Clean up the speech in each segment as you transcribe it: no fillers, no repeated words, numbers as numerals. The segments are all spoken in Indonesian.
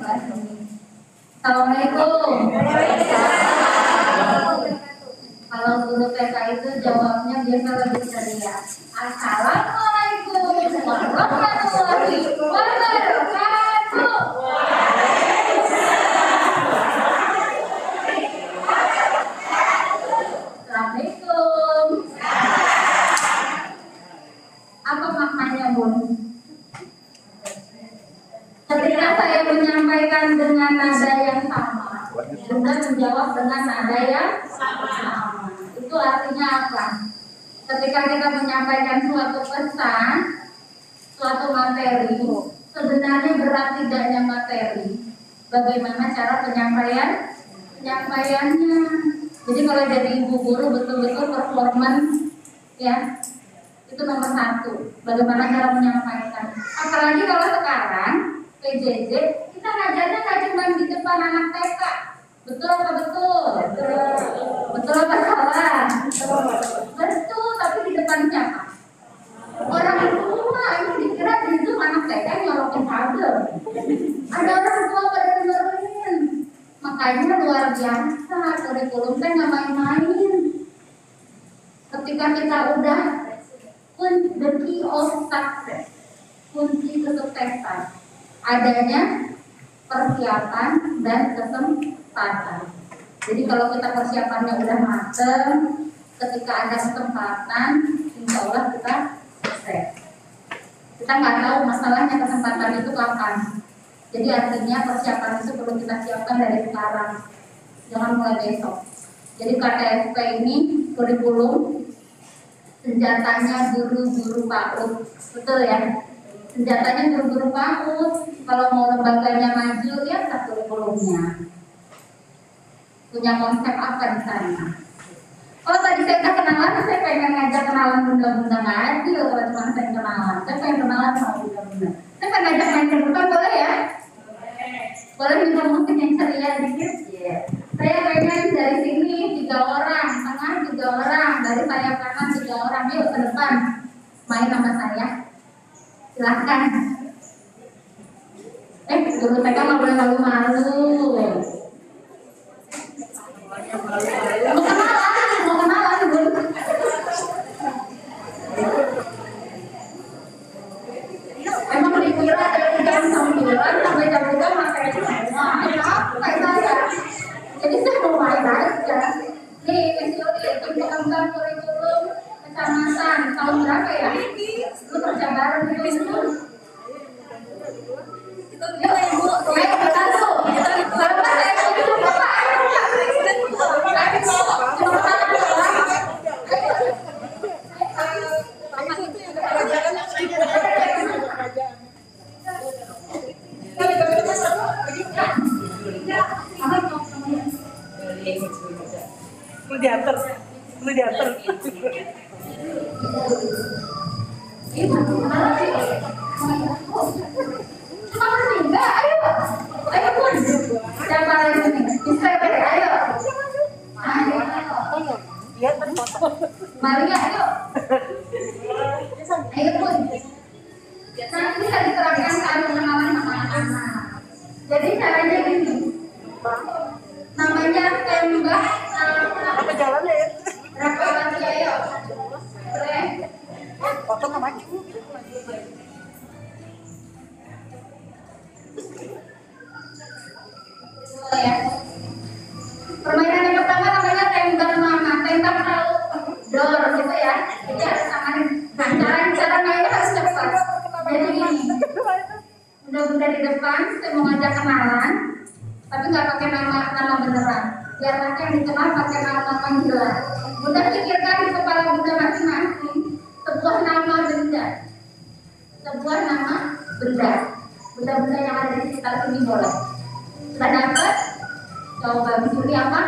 kelas ini. Assalamualaikum. Kalau guru TK itu jawabnya biasa lebih ceria. Assalamualaikum warahmatullahi wabarakatuh. Assalamualaikum. Apa maknanya, Bun? Ketika saya menyampaikan dengan nada yang sama, Bunda menjawab dengan nada yang sama. Itu artinya apa? Ketika kita menyampaikan suatu pesan, suatu materi, sebenarnya berat tidaknya materi. Bagaimana cara penyampaiannya? Jadi kalau jadi ibu guru betul-betul performance, ya, itu nomor satu. Bagaimana cara menyampaikan? Apalagi kalau sekarang PJJ kita ngajarnya nggak cuma di depan anak TK. Betul apa betul? Betul apa salah? Betul, tapi di depan siapa? Orang tua. Ini dikira di Zoom anak TK nyolokin kabel. Ada orang tua pada dengerin. Makanya luar biasa kurikulum saya nggak main-main. Ketika kita udah the key of success, kunci kesuksesan adanya persiapan dan kesempatan. Jadi kalau kita persiapannya udah mateng, ketika ada kesempatan, insya Allah kita sukses. Kita nggak tahu masalahnya kesempatan itu kapan. Jadi artinya persiapan itu perlu kita siapkan dari sekarang, jangan mulai besok. Jadi KTSP ini kurikulum senjatanya guru-guru PAUD, betul ya? Senjatanya guru-guru PAUD. Kalau mau lembaganya maju, ya kurikulumnya. Punya konsep apa di sana? Oh tadi saya kenalan, saya pengen ngajak kenalan bunda-bunda ngaji. Kalau cuma saya kenalan, saya pengen kenalan sama bunda-bunda. Saya pengen ngajak main kebutan, boleh ya? Boleh minta musik yang ceria dikit? Yeah. Saya pengen dari sini 3 orang, tengah 3 orang, dari sayap kanan 3 orang. Yuk ke depan, main sama saya. Silahkan. Guru TK nggak boleh malu-malu. Mau kenalan, Bun. Emang dikira dari jam 9 sampai jam 3 materi semua. Kayak saya. Jadi saya mau main aja. Nih, itu pengembangan kurikulum kecamatan tahun berapa ya? Lu kerja bareng itu. Lu diantar. Ayo Bun, siapa lagi nih? Bisa ayo. Maria, ayo. Ayo Bun. Nanti bisa diterapkan saat pengenalan sama anak-anak. Jadi caranya gini. Namanya tembak. Apa jalannya ya? Berapa lagi ayo? Boleh. Foto nggak maju. Ya. Permainan yang pertama namanya tembak mama, tembak tahu dor gitu ya. Jadi harus samarin. Nah, cara mainnya harus cepat. Jadi gini, bunda-bunda di depan, saya mau ngajak kenalan, tapi nggak pakai nama beneran. Biar nanti yang dikenal pakai nama panggilan. Bunda pikirkan di kepala bunda masing-masing sebuah nama benda. Sebuah nama benda. Benda-benda yang ada di sekitar sini boleh. Sudah dapat? Coba Juli apa?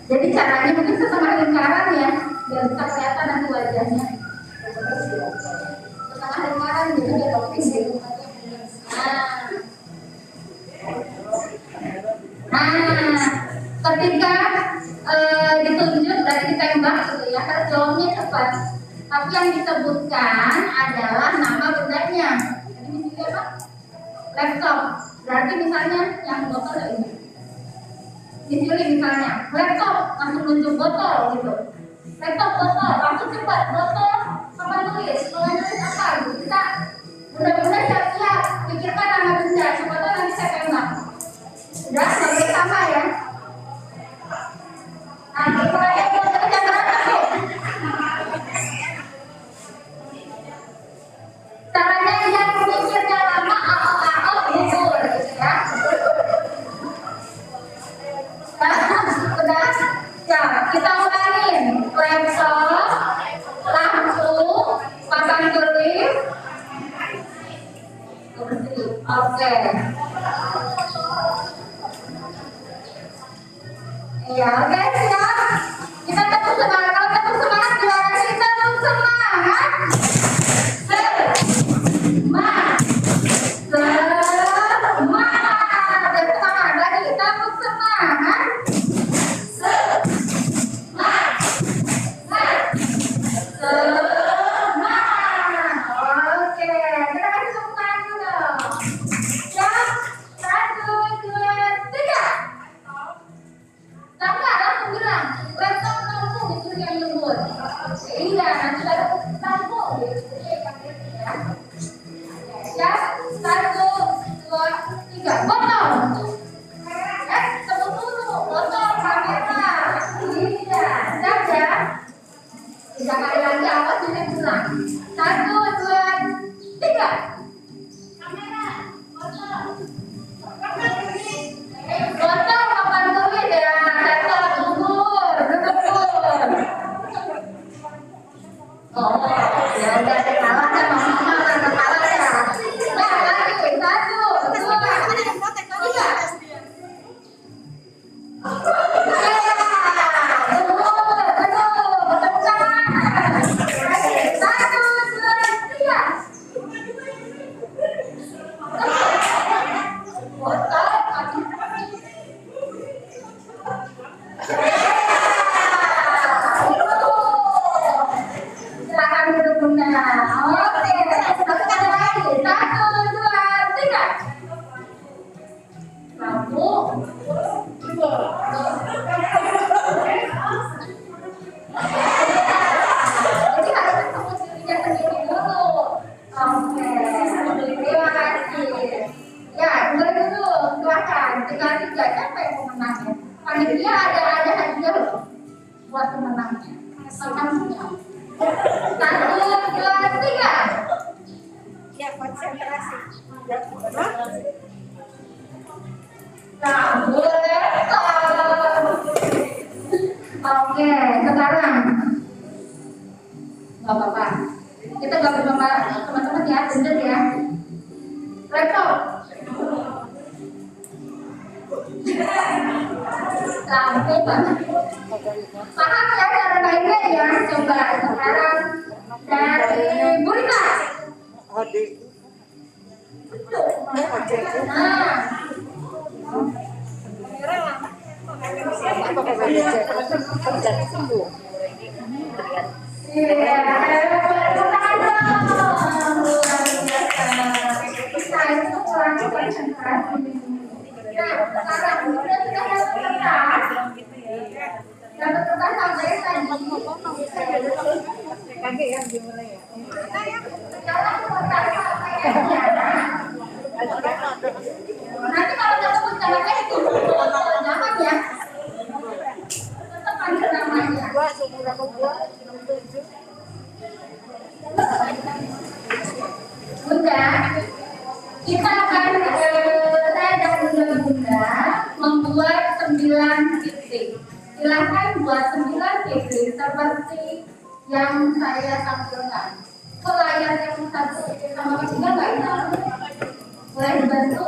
Jadi caranya mungkin setengah lingkaran ya, biar bisa kelihatan nanti wajahnya. Setengah lingkaran gitu biar lopis gitu. Nah, ketika ditunjuk dari Tapi yang disebutkan adalah nama bendanya. Jadi misalnya apa? Laptop. Berarti misalnya yang botol ini. Di sini misalnya laptop langsung muncul botol gitu. Laptop botol langsung cepat botol. Apa tulis? Kalau nulis apa? Kita mudah-mudahan siap-siap pikirkan nama benda. Siapa tahu nanti saya tembak. Sudah sampai sama ya. Nah, mulai kerja keras tuh. Caranya yang mikirnya lama awal-awal gugur ya. Udah, ya kita ulangin. Laptop, lampu, papan tulis, kursi. Oke. Ya, oke siap. Kita tetap semangat. Kalau tetap semangat juara kita tetap semangat. Semangat. Semangat. Dan semangat lagi kita tetap semangat. Semangat. Semangat. Oke, kita kasih tepuk tangan dulu. Siap. 1, 2, 3. Kakak langsung bilang, laptop lampu disuruh yang lembut. Iya, nanti ada lampu gitu. Ya, 1, 2, 3, botol. Tunggu dulu, botol kamera. Iya, siap ya. 3 kali lagi awas ini pulang. 1, 2, 3. Kamera, botol. Botol papan tulis ya, laptop gugur, gugur. Oh, ya udah kalah kan mama karena kalah ya. Nah, lagi 1, 2, 3. Silakan duduk bunda. Oke, satu kali lagi. 1, 2, 3. Lampu. Jadi harus ketemu dirinya sendiri dulu. Oke, terima kasih. Ya, mulai dulu. Silakan. Tinggal 3. Siapa yang mau menangnya? Panitia ada hadiah loh buat pemenangnya. Makan semua. 1, 2, 3. Ya, konsentrasi. Nah, boleh. Oke, sekarang nggak apa-apa. Kita gak berlomba teman-teman ya, bener ya. Laptop. Lampu banget. Paham ya cara mainnya ya? Coba sekarang dari Burita. Adik. Nah, iya, tangan dong. Luar biasa. Kita itu kurang konsentrasi. Nah, sekarang sudah dapat kertas. Dapat kertas sampai tadi. Kaget yang dimulai ya. Sekarang kertas sampai ya. Nanti kalau ketemu caranya itu jangan ya. Tetap ada namanya. Bunda, kita akan saya dan bunda membuat 9 titik. Silakan buat 9 titik seperti yang saya tampilkan. Pelayar yang 1 titik sama 3 nggak bisa. Boleh dibantu?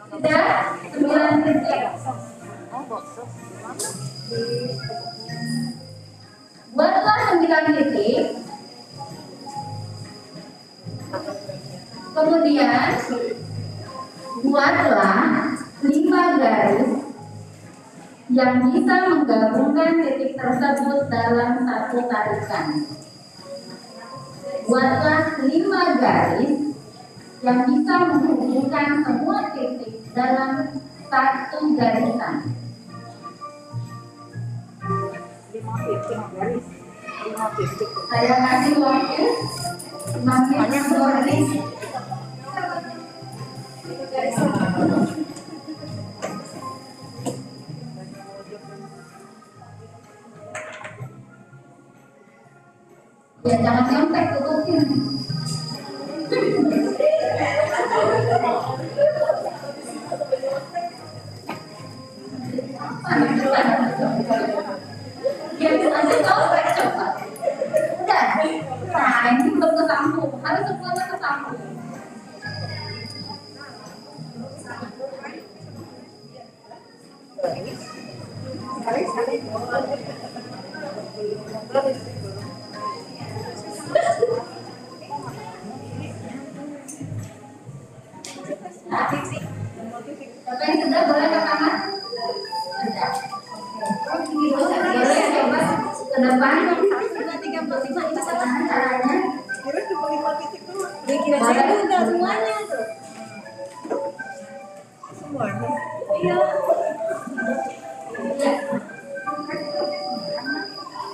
Sudah 9 titik. Buatlah 9 titik. Kemudian buatlah 5 garis yang bisa menggabungkan titik tersebut dalam satu tarikan. Buatlah 5 garis yang bisa menghubungkan semua titik dalam satu garisan. 5 garis. 5 titik. Saya kasih waktu 5 menit garis. Ya jangan nyontek, tutupin. Ya nanti nyontek coba. Udah. Nah ini belum kesambung, harus semuanya kesambung. Siapa yang sudah boleh ke kanan? Sudah. Boleh coba ke depan. 35 itu sama Caranya. kira cuma 5 titik doang. Ya kira saya udah semuanya tuh. Semuanya. Iya. Ya.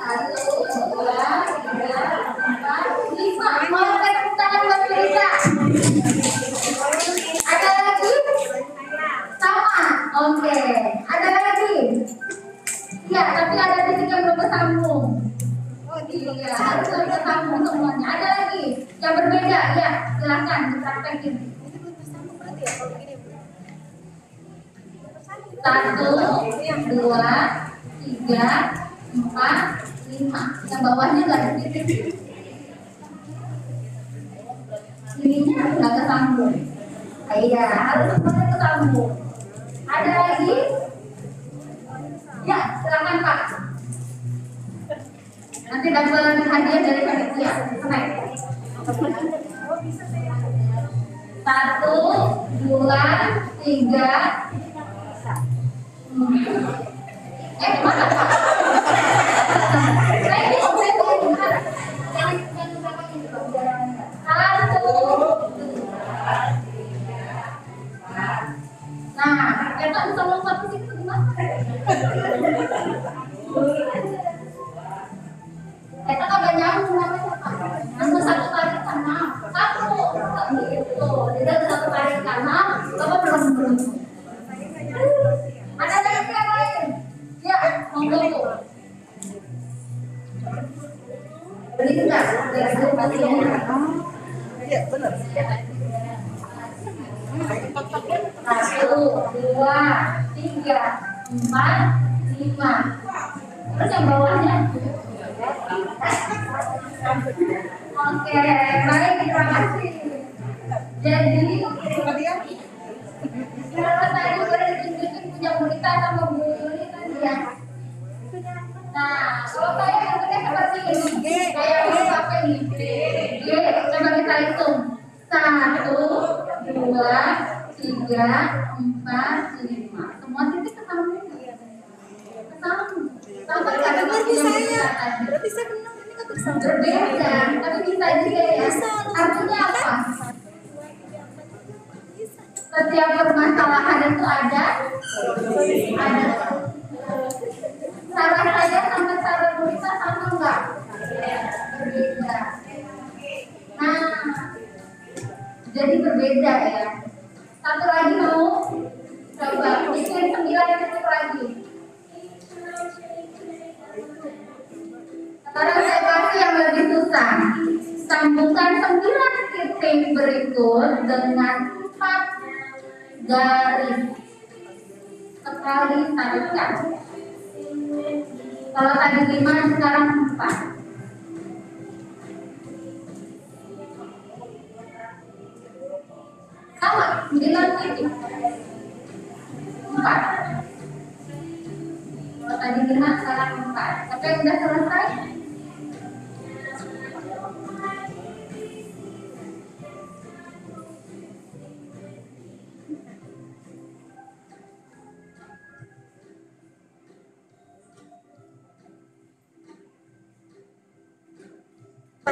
1, 2, 3, 4, 5. Mau tepuk tangan buat Risa. Ada lagi? Sama. Oke. Ada lagi? Ya, tapi ada titik yang belum kesambung. Iya, harus kesambung semuanya. Ada lagi yang berbeda? Ya, silakan dipraktekin. Satu, 2, 3, 4, 5. Yang bawahnya nggak ada titik. Ininya nggak kesambung. Iya, harus semuanya kesambung. Ada lagi? Ya, silakan Pak. Nanti dapat hadiah dari panitia. Senang. 1, 2, 3. Mana Pak? Saya ini objeknya benar. Yang berapa ini Pak? 1, 2, 3. Nah, kita bisa lompat ke situ gimana? Kita kagak nyambung namanya Pak. Yang satu tarikan nah, satu gitu. Jadi ada satu tarikan nah, Bapak belum. Ada lagi yang lain? Ya, monggo Bu. Beli enggak? Iya, benar. 1, 2, 3, 4, 5. Terus yang bawahnya? Oke, baik, terima kasih. Jadi, kalau tadi boleh ditunjukin punya Bunita sama Bu Yuli tadi ya. Nah, kalau saya bentuknya seperti ini, kayak Bu pakai ini. G, coba kita hitung. 1, 2, 3, 4, 5. Semua titik kesambung. Kesambung. Sampai kata Berarti saya. tadi. Berarti saya benar ini kan bersama. Berbeda, tapi bisa juga ya. Artinya apa? Setiap permasalahan itu ada. Cara saya sama cara Bunita sama enggak? Berbeda. Nah, jadi berbeda ya. Satu lagi mau coba bikin 9 titik lagi. Sekarang saya kasih yang lebih susah. Sambungkan 9 titik berikut dengan 4 garis sekali tarikan. Kalau tadi 5, sekarang 4. Sama, 9 titik 4. Kalau tadi 5, sekarang 4. Tapi udah selesai.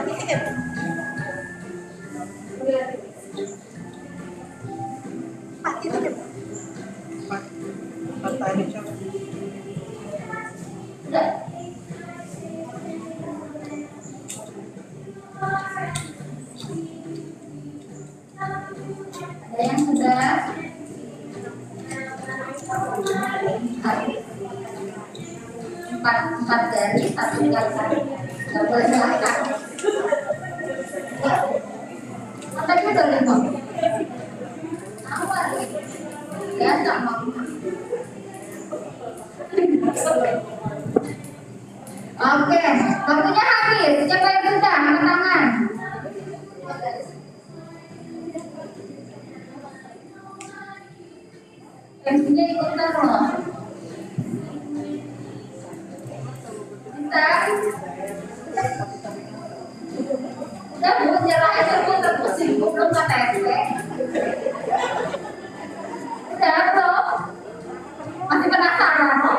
4 titik ya? 4 titik ya? 4 tadi coba. Udah. Ada yang sudah? Empat dari satu kali. Nggak boleh melangkah. Tadi udah lihat. Awal. Ya nggak mau. Oke, waktunya habis. Siapa yang sudah angkat tangan? MC-nya ikutan loh. Bisa? Udah bu, jalan aja bu, terpusing bu, belum KTP. Udah belum? Masih penasaran loh?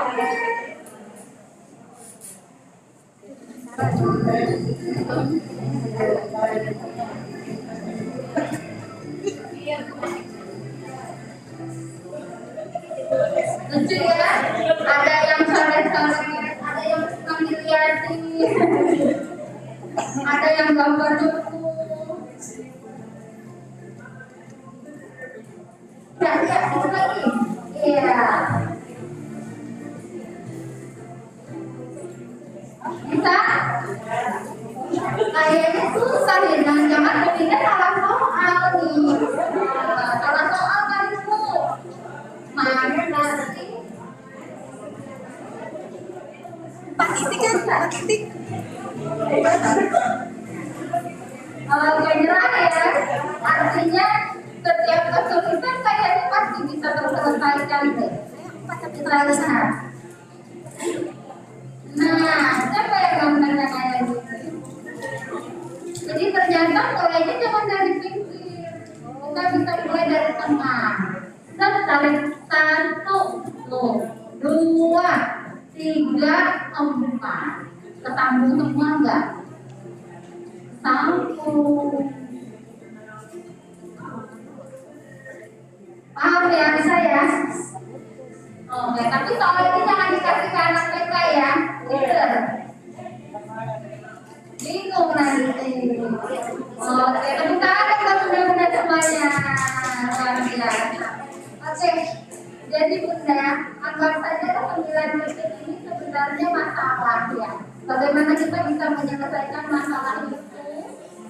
Lucu ya, ada yang coret-coret, ada yang suka ngeliatin, ada yang gambar buku. Ya, itu lagi. Iya. Bisa? Kayaknya susah ya, jangan-jangan mungkinnya salah soal nih. Salah soal kan Bu. Mana nanti? 4 titik kan? 4 titik. Kalau nyerah ya, artinya setiap kesulitan kayaknya pasti bisa terselesaikan deh. Kita lihat. Nah, siapa yang gambarnya kayak gitu? Jadi ternyata mulainya jangan dari pinggir. Kita bisa mulai dari tengah. Kita tarik 1, 2, 3, 4. Kesambung semua enggak? Sambung. Paham ya bisa ya? Oke, tapi soal ini jangan dikasih ke anak TK ya. Bener. Bingung nanti. Oke, tepuk tangan buat bunda-bunda semuanya. Luar biasa. Oke, jadi bunda, anggap saja ke-9 detik ini sebenarnya masalah ya. Bagaimana kita bisa menyelesaikan masalah itu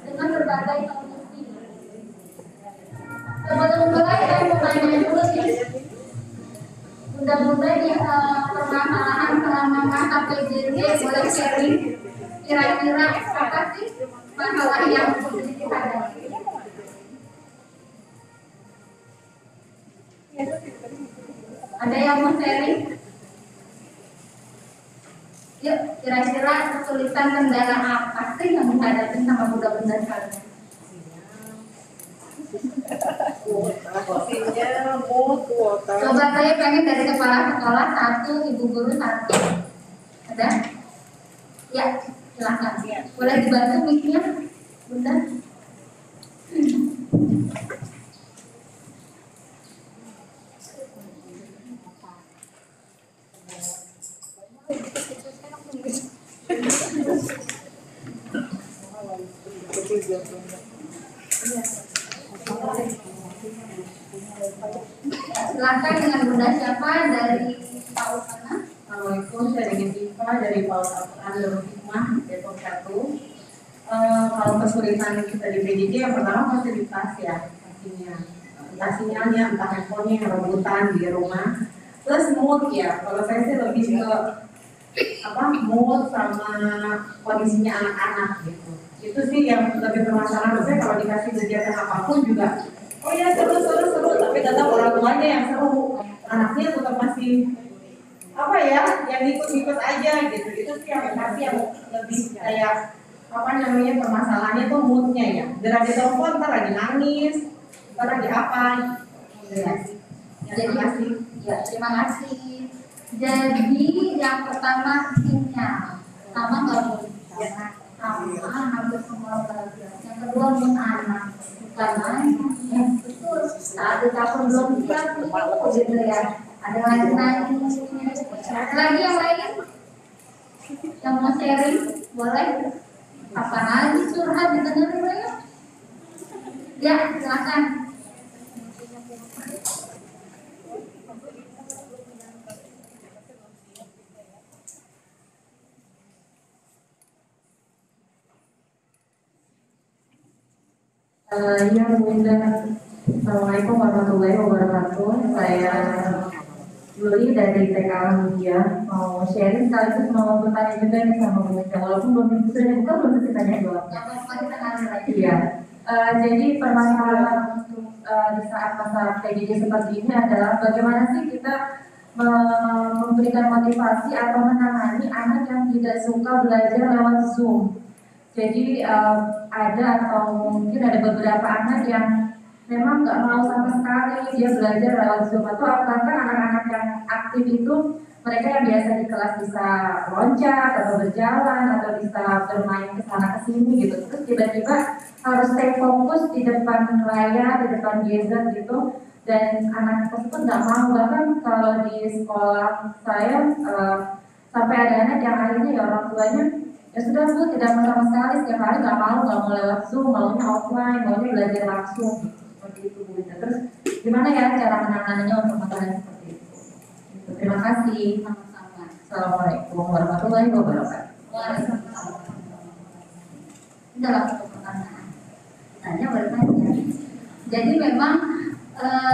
dengan berbagai solusi. Sebelum mulai, saya mau tanya dulu nih. Bunda-bunda di permasalahan selama masa PJJ boleh sharing kira-kira apa sih masalah yang dihadapi? Ada yang mau sharing? Yuk, kira-kira kesulitan kendala apa sih yang dihadapi sama bunda-bunda sekalian? Coba saya pengen dari kepala sekolah 1, ibu guru 1. Ada? Ya, silakan. Boleh dibantu mic-nya, bunda? Silakan dengan bunda siapa dari PAUD mana? Assalamualaikum, saya dengan Iva dari PAUD Al-Quran Darul Hikmah Depok 1. Kalau kesulitan kita di PJJ yang pertama fasilitas ya, pastinya entah sinyalnya, entah handphonenya yang rebutan di rumah. Plus mood ya, kalau saya sih lebih ke mood sama kondisinya anak-anak gitu. Itu sih yang lebih bermasalah. Saya kalau dikasih kegiatan apapun juga, oh ya seru, tapi tetap orang tuanya yang seru, anaknya tetap masih yang ikut-ikut aja gitu. Itu sih yang pasti yang lebih kayak permasalahannya tuh moodnya ya. Dari telepon ntar lagi nangis, ntar lagi apa? Terima kasih. Jadi yang pertama sinyal, sama nggak boleh. sama hampir semua belajar. Yang kedua mood anak, bukan main. Betul. Saat kita pun belum siap gitu ya. Ada lagi nangis. Ada lagi yang lain? Yang mau sharing boleh? Apa lagi curhat didengerin ya? Ya, silakan. Ya, Bu Indah. Assalamualaikum warahmatullahi wabarakatuh. Saya Luli dari TK Media. Mau sharing sekaligus mau bertanya juga nih sama Bu Indah. Walaupun belum sudah dibuka, belum tentu tanya jawab. Iya. Jadi permasalahan untuk di saat masa PJJ seperti ini adalah bagaimana sih kita memberikan motivasi atau menangani anak yang tidak suka belajar lewat Zoom. Jadi ada atau mungkin ada beberapa anak yang memang nggak mau sama sekali dia belajar lewat Zoom, atau bahkan anak-anak yang aktif itu mereka yang biasa di kelas bisa loncat atau berjalan atau bisa bermain ke sana ke sini gitu, terus tiba-tiba harus stay fokus di depan layar, di depan gadget gitu, dan anak tersebut nggak mau. Bahkan kalau di sekolah saya sampai ada anak yang akhirnya ya orang tuanya ya sudah Bu, tidak mau sama sekali, setiap hari nggak mau lewat Zoom, maunya offline, maunya belajar langsung seperti itu Bu. Terus gimana ya cara menanganinya untuk masalah seperti itu? Terima kasih. Sama-sama. Assalamualaikum warahmatullahi wabarakatuh. Waalaikumsalam. Ini adalah satu pertanyaan. Tanya bertanya. Jadi memang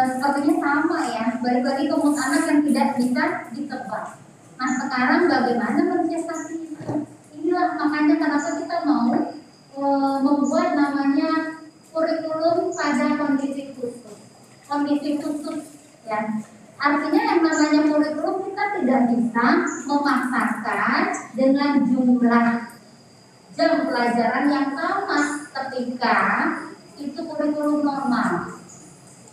sepertinya sama ya. Balik lagi ke mood anak yang tidak bisa ditebak. Nah sekarang bagaimana mensiasati itu? Inilah makanya kenapa kita mau membuat namanya kurikulum pada kondisi khusus. Kondisi khusus ya. Artinya yang namanya kurikulum kita tidak bisa memaksakan dengan jumlah jam pelajaran yang sama ketika itu kurikulum normal.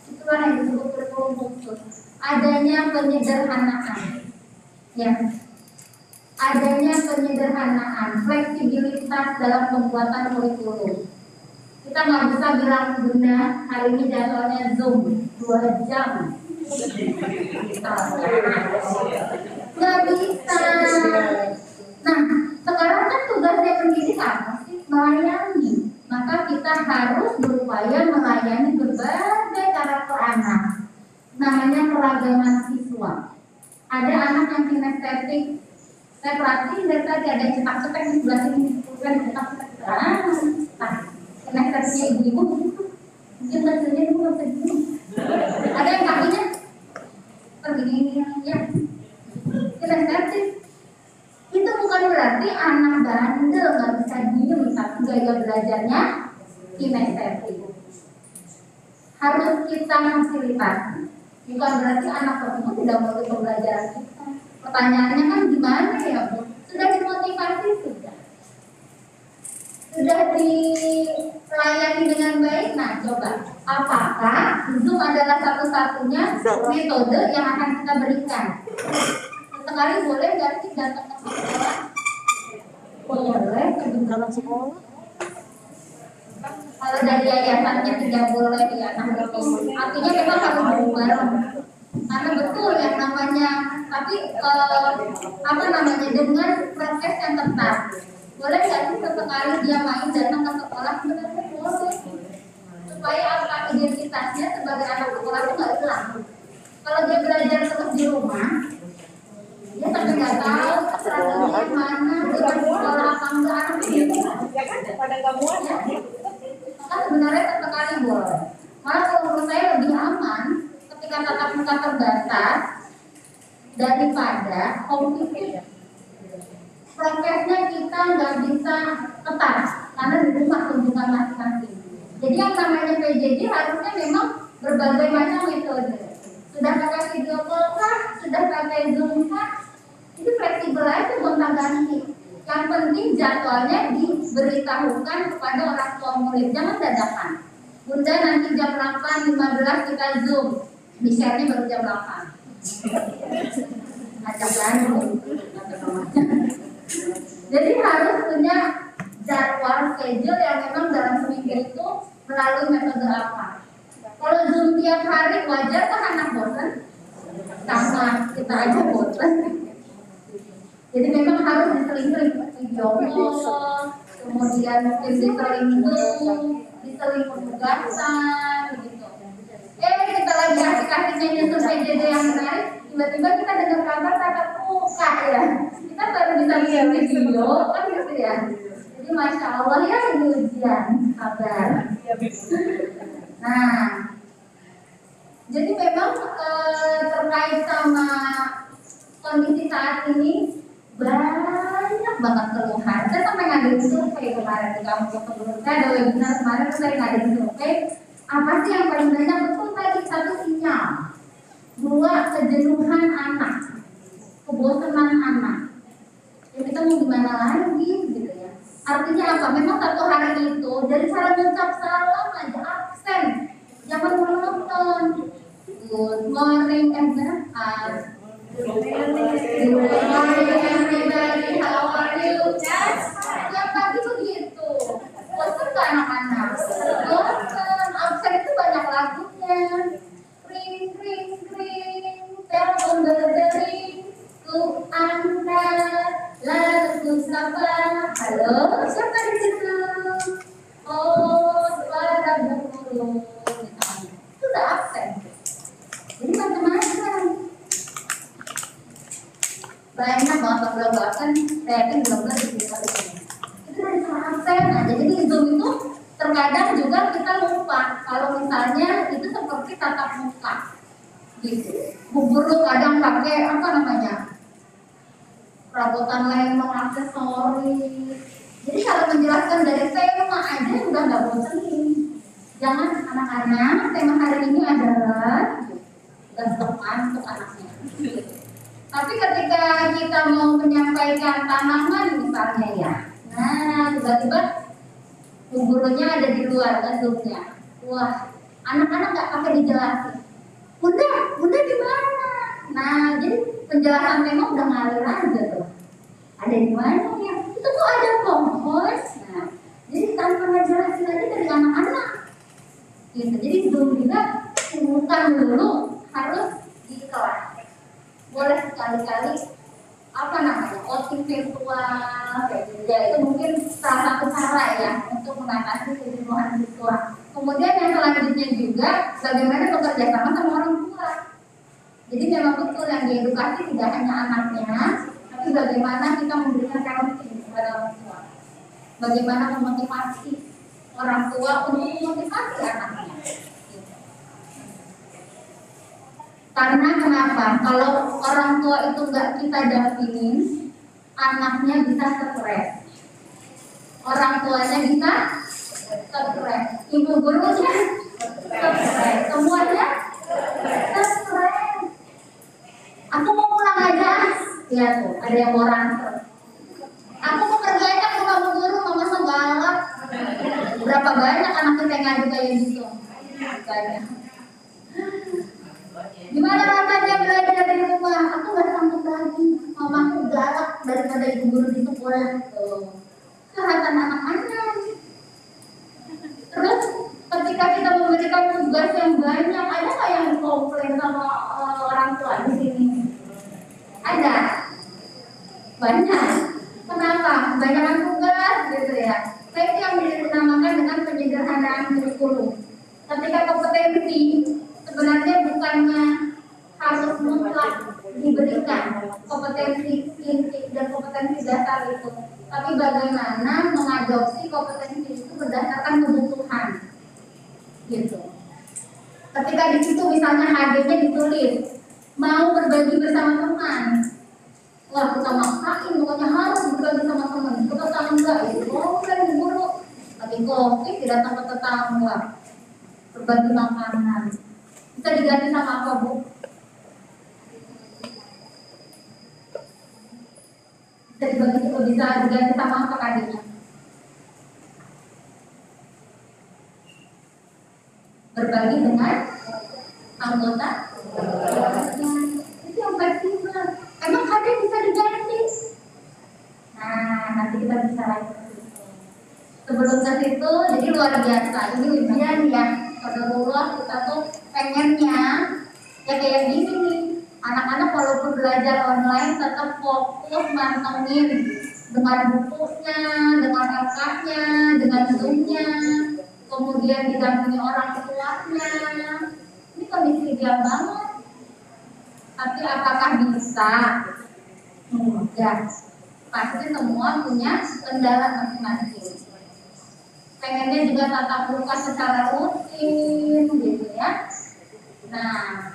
Itulah yang disebut kurikulum khusus. Adanya penyederhanaan. Ya. Adanya penyederhanaan, fleksibilitas dalam pembuatan kurikulum. Kita nggak bisa bilang Bunda hari ini jadwalnya Zoom 2 jam. Nggak bisa. Nah, sekarang kan tugasnya pendidik apa sih? Melayani. Maka kita harus berupaya melayani berbagai karakter anak. Namanya keragaman siswa. Ada anak yang kinestetik. Saya perhatiin dari tadi ada cetak-cetak di sebelah sini, bukan cetak-cetak. Kinestetiknya ibu-ibu mungkin belajarnya itu nggak segini. Ada yang kakinya begini ya. Kinestetik itu bukan berarti anak bandel nggak bisa diem, tapi gaya belajarnya kinestetik. Harus kita fasilitasi. Bukan berarti anak tersebut tidak mau ikut pembelajaran kita. Pertanyaannya kan gimana ya Bu? Sudah dimotivasi sudah dilayani dengan baik. Nah coba, apakah Zoom adalah satu-satunya metode yang akan kita berikan? Sekali boleh nggak sih datang ke sekolah? Boleh ke dalam sekolah. Kalau dari yayasannya tidak boleh ya, nah artinya memang harus bareng. Karena betul yang namanya, tapi dengan proses yang ketat. Boleh nggak sih sesekali dia main datang ke sekolah? Sebenarnya boleh. Supaya apa identitasnya sebagai anak sekolah itu nggak hilang. Kalau dia belajar terus di rumah, dia sampai nggak tahu strateginya mana, dia sekolah apa enggak, anak itu. Ya kan, pada nggak muat ya. Maka sebenarnya sesekali boleh. Malah kalau menurut saya lebih aman ketika tatap muka terbatas daripada kompetitif. Prosesnya kita nggak bisa ketat karena di rumah kunjungan masing-masing. Jadi yang namanya PJJ harusnya memang berbagai macam metode. Sudah pakai video call kah? Sudah pakai Zoom kah? Itu fleksibel aja gonta-ganti. Yang penting jadwalnya diberitahukan kepada orang tua murid, jangan dadakan. Bunda nanti jam 8.15 kita Zoom, di-share-nya baru jam 8. Acak banget. Jadi harus punya jadwal schedule yang memang dalam seminggu itu melalui metode apa. Kalau Zoom tiap hari wajar kan anak bosan? Sama kita aja bosan. Jadi memang harus diseling-seling video call, kemudian mungkin diseling Zoom, diseling penugasan, gitu. Kita lagi asik-asiknya nyusun PJJ yang menarik, tiba-tiba kita dengar kabar tatap muka ya. Kita baru bisa lihat video, kan gitu ya. Jadi Masya Allah ya ini ujian, kabar. Nah, jadi memang terkait sama kondisi saat ini banyak banget keluhan. Saya sampai ngadain survei kemarin di kampus sebelum saya ada webinar kemarin, saya ngadain survei. Apa sih yang paling banyak? Betul tadi, satu sinyal, dua kejenuhan anak, kebosanan anak. Ya kita mau gimana lagi gitu ya. Artinya apa? Memang satu hari itu dari cara mengucap salam aja absen. Jangan monoton. Good morning everyone. Good morning everybody. How are you? Tiap pagi begitu. Bosan gak anak-anak? Bosan. Absen itu banyak lagunya. Ring ring ring. Telepon berdering. Ku angkat. Lalu ku sapa. Halo, siapa di situ? Oh, suara burung. Itu udah absen. Jadi macam-macam. Banyak banget belum absen. Saya yakin belum di sini kali ini. Itu dari cara absen aja. Jadi Zoom itu terkadang juga kita lupa kalau misalnya itu seperti tatap muka. Gitu. Bu guru kadang pakai apa namanya? Perabotan lemong, aksesoris. Jadi kalau menjelaskan dari tema aja udah nggak bosenin. Jangan anak-anak, tema hari ini adalah dan teman untuk anaknya. Tapi ketika kita mau menyampaikan tanaman misalnya ya, nah tiba-tiba gurunya ada di luar kan Zoom-nya. Wah, anak-anak nggak pakai dijelasin. Bunda di mana? Nah, jadi penjelasan memang udah ngalir aja tuh. Ada di mana ya? Itu tuh ada pohon. Nah, jadi tanpa ngejelasin aja dari anak-anak. Gitu. Jadi Zoom juga bukan dulu harus di kelas. Boleh sekali-kali apa namanya coaching virtual kayak gitu ya, itu mungkin salah satu cara ya untuk mengatasi kejenuhan siswa. Kemudian yang selanjutnya juga bagaimana bekerja sama sama orang tua. Jadi memang betul yang diedukasi tidak hanya anaknya, tapi bagaimana kita memberikan coaching kepada orang tua. Bagaimana memotivasi orang tua untuk memotivasi anaknya. Karena kenapa? Kalau orang tua itu nggak kita dampingin, anaknya bisa stres. Orang tuanya bisa stres. Ibu gurunya stres. Semuanya stres. Aku mau pulang aja. Lihat tuh, ada yang mau transfer. Aku mau pergi aja ke rumah guru, mama segalak. Berapa banyak anak kita yang ngadu kayak gitu? Banyak. Gimana rasanya belajar dari rumah? Aku gak sanggup lagi. Mamaku galak daripada ibu guru di sekolah. Kesehatan anak-anak. Terus ketika kita memberikan tugas yang banyak, ada nggak yang komplain sama orang tua di sini? Ada. Banyak. Kenapa? Kebanyakan tugas gitu ya. Saya itu yang dinamakan dengan penyederhanaan kurikulum. Ketika kompetensi sebenarnya bukannya harus mutlak diberikan kompetensi inti dan kompetensi dasar itu, tapi bagaimana mengadopsi kompetensi itu berdasarkan kebutuhan, gitu. Ketika di situ misalnya HG-nya ditulis mau berbagi bersama teman, wah kita maksain pokoknya harus berbagi sama teman, ke tetangga itu, kan guru lagi COVID tidak sama tetangga berbagi makanan. Bisa diganti sama apa, Bu? Bisa diganti sama apa tadinya? Berbagi dengan anggota. Itu yang fleksibel. Emang kadang bisa diganti. Nah, nanti kita bisa lagi. Sebelum luar biasa. Ini ujian ya. Qadarullah kita tuh pengennya ya kayak gini nih. Anak-anak walaupun belajar online tetap fokus mantengin dengan bukunya, dengan LK-nya, dengan Zoom-nya, kemudian didampingi orang tuanya. Ini kondisi ideal banget. Tapi apakah bisa? Enggak. Pasti semua punya kendala masing-masing. Pengennya juga tatap muka secara rutin gitu ya. Nah,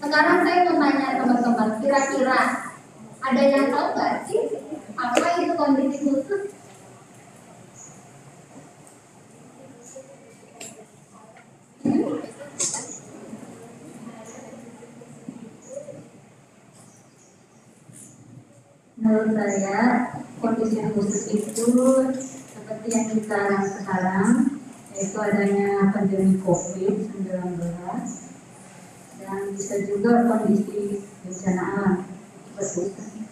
sekarang saya mau tanya teman-teman, kira-kira ada yang tahu nggak sih apa itu kondisi khusus? Menurut saya, kondisi khusus itu seperti yang kita alami sekarang, yaitu adanya pandemi COVID-19 dan bisa juga kondisi bencana alam. Betul. Terima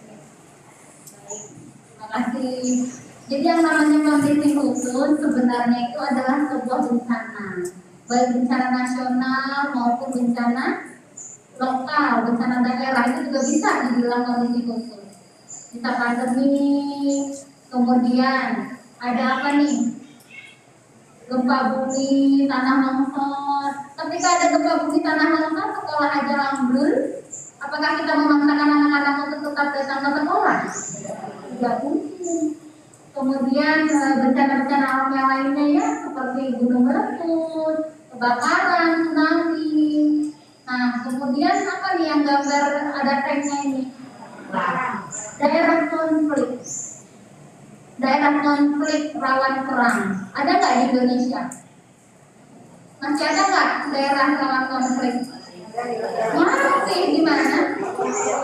kasih. Jadi yang namanya kondisi khusus sebenarnya itu adalah sebuah bencana, baik bencana nasional maupun bencana lokal, bencana daerah itu juga bisa dibilang kondisi khusus. Bisa pandemi, kemudian ada apa nih? Gempa bumi, tanah longsor. Ketika ada gempa bumi, tanah longsor, sekolah aja ambruk. Apakah kita memaksakan anak-anak untuk tetap datang ke sekolah? Tidak mungkin. Kemudian bencana-bencana alam yang lainnya ya, seperti gunung meletus, kebakaran, tsunami. Nah, kemudian apa nih yang gambar ada tanknya ini? Daerah konflik. Daerah konflik rawan perang. Ada nggak di Indonesia? Masih ada nggak daerah rawan konflik? Masih di mana?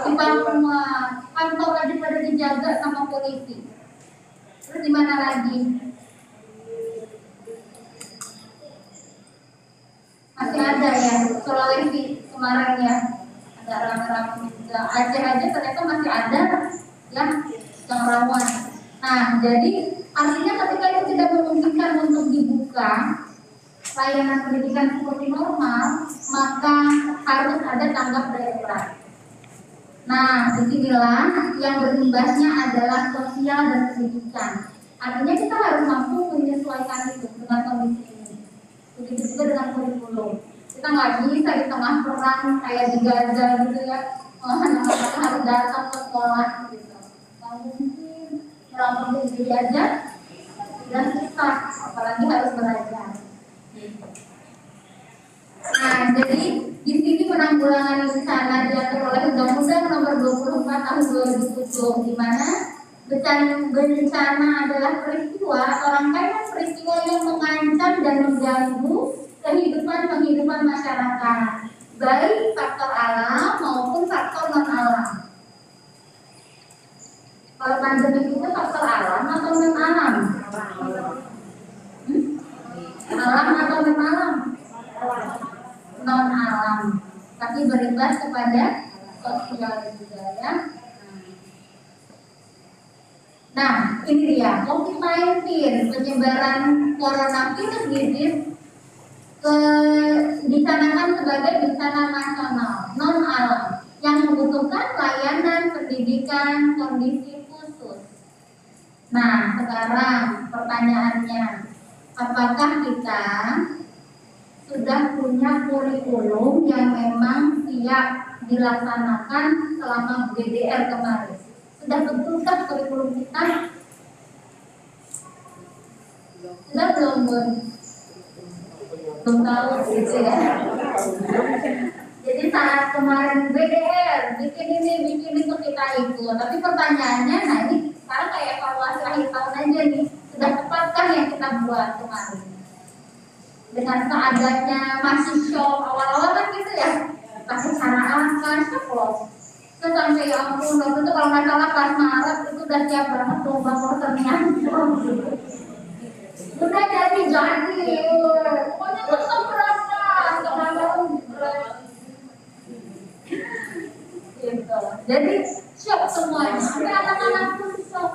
Di Papua. Kantor aja pada dijaga sama polisi. Terus di mana lagi? Masih ada ya, Sulawesi kemarin ya. Ada rame-rame juga. Aceh aja ternyata masih ada ya yang rawan. Nah, jadi artinya ketika itu tidak memungkinkan untuk dibuka layanan pendidikan seperti normal, maka harus ada tanggap darurat. Nah, disinilah yang berimbasnya adalah sosial dan pendidikan. Artinya kita harus mampu menyesuaikan itu dengan kondisi ini. Begitu juga dengan kurikulum. Kita nggak bisa di tengah perang kayak di Gaza gitu ya, anak-anak harus datang ke sekolah gitu. Nggak mungkin melampaui diri aja dan susah, apalagi harus belajar. Nah, jadi di sini penanggulangan bencana diatur oleh Undang-Undang Nomor 24 Tahun 2007, di mana bencana adalah peristiwa atau rangkaian peristiwa yang mengancam dan mengganggu kehidupan masyarakat, baik faktor alam maupun faktor non alam. Kalau pandemi itu faktor alam atau non alam? Alam atau non alam? Non alam, tapi berimbas kepada sosial juga ya. Nah, ini dia COVID-19, penyebaran coronavirus disease dicanangkan sebagai bencana nasional non alam yang membutuhkan layanan pendidikan kondisi khusus. Nah, sekarang pertanyaannya, apakah kita sudah punya kurikulum yang memang siap dilaksanakan selama GDR kemarin? Sudah betulkah kurikulum kita? Sudah belum? Belum tahu gitu ya. Jadi saat kemarin BDR bikin ini bikin itu kita ikut. Tapi pertanyaannya, nah ini sekarang kayak evaluasi akhir tahun aja nih, sudah tepatkah yang kita buat kemarin? Dengan seadanya masih shock awal-awal kan gitu ya, pakai cara apa shock loh. Terus sampai ya ampun, waktu itu kalau nggak salah pas Maret itu udah siap banget lomba porternya. Udah jadi pokoknya tuh seberapa gitu. Jadi shock semuanya, sampai anak-anak pun shock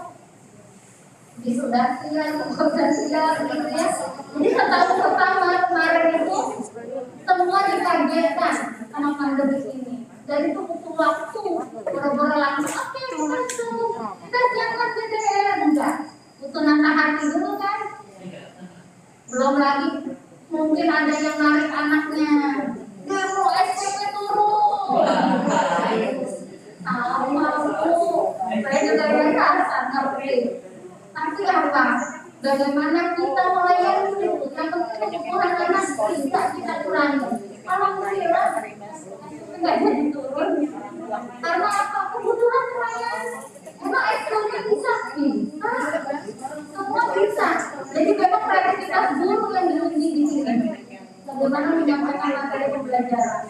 sudah siap, sudah siap gitu ya. Jadi setahun pertama kemarin itu semua dikagetkan sama pandemi ini. Dan itu butuh waktu, boro-boro langsung, oke, masuk, kita siapkan DDR, enggak. Butuh nata hati dulu kan. Belum lagi mungkin ada yang narik anaknya, demo SPP turun. Tahu aku, saya juga biasa ngerti. Tapi apa? Bagaimana kita melayani itu? Yang penting kebutuhan anak tidak kita kurangi. Alhamdulillah, enggak jadi turun. Karena apa? Kebutuhan nelayan. Emang ekspornya bisa? Bisa. Semua bisa. Jadi memang kreativitas guru yang diuji di sini. Bagaimana menyampaikan materi pembelajaran.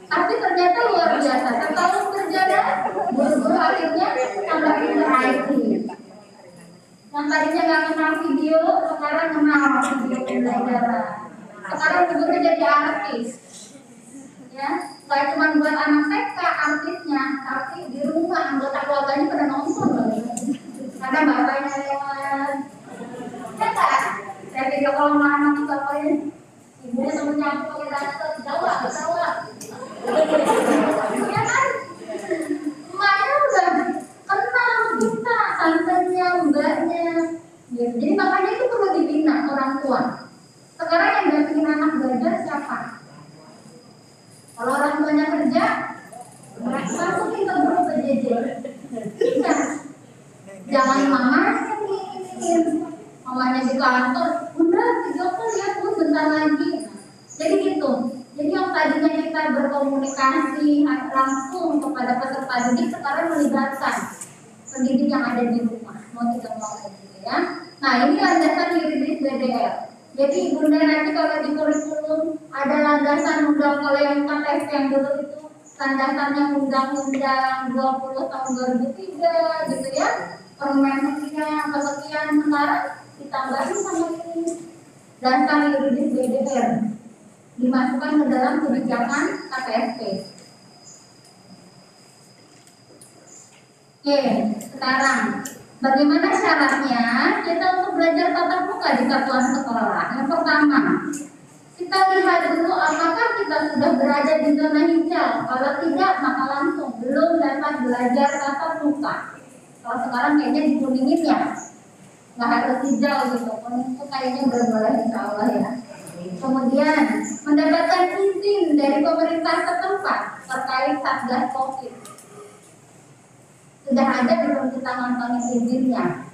Tapi ternyata luar biasa. Setahun berjalan, guru-guru akhirnya tambah pintar IT. Yang tadinya nggak kenal video, sekarang kenal video pembelajaran. Sekarang guru jadi artis. Ya, nggak cuma buat anak TK artisnya, tapi di rumah anggota keluarganya pada nonton loh. Ada bapaknya lewat. Ya nggak? Saya video kalau sama anak itu bapaknya, ibunya temennya aku pakai daster, Jawa. Ya kan? Emaknya udah kenal kita, tantenya, mbaknya. Ya, jadi makanya itu perlu dibina orang tua. Sekarang yang dampingin anak belajar siapa? Kalau orang tuanya kerja, masukin ke guru PJJ. Bisa. Jangan mamanya ngirimin. Mamanya di kantor, udah video call ya Bu bentar lagi. Jadi gitu. Jadi yang tadinya kita berkomunikasi langsung kepada peserta didik, sekarang melibatkan pendidik yang ada di rumah. Mau tidak mau gitu ya. Nah ini landasan yuridis DDR. Jadi bunda nanti kalau di kurikulum ada landasan undang, kalau yang KTP yang dulu itu landasannya undang-undang 20 tahun 2003 gitu ya. Permen sekian sekarang ditambahin sama ini dasar yuridis DDR dimasukkan ke dalam kebijakan KTSP. Oke, sekarang bagaimana syaratnya kita untuk belajar tatap muka di satuan sekolah? Yang pertama, kita lihat dulu apakah kita sudah berada di zona hijau. Kalau tidak, maka langsung belum dapat belajar tatap muka. Kalau sekarang kayaknya dikuningin ya, nggak harus hijau gitu. Kuning itu kayaknya udah boleh insya Allah ya. Kemudian mendapatkan izin dari pemerintah setempat terkait Satgas COVID. Sudah ada belum kita ngantongin izinnya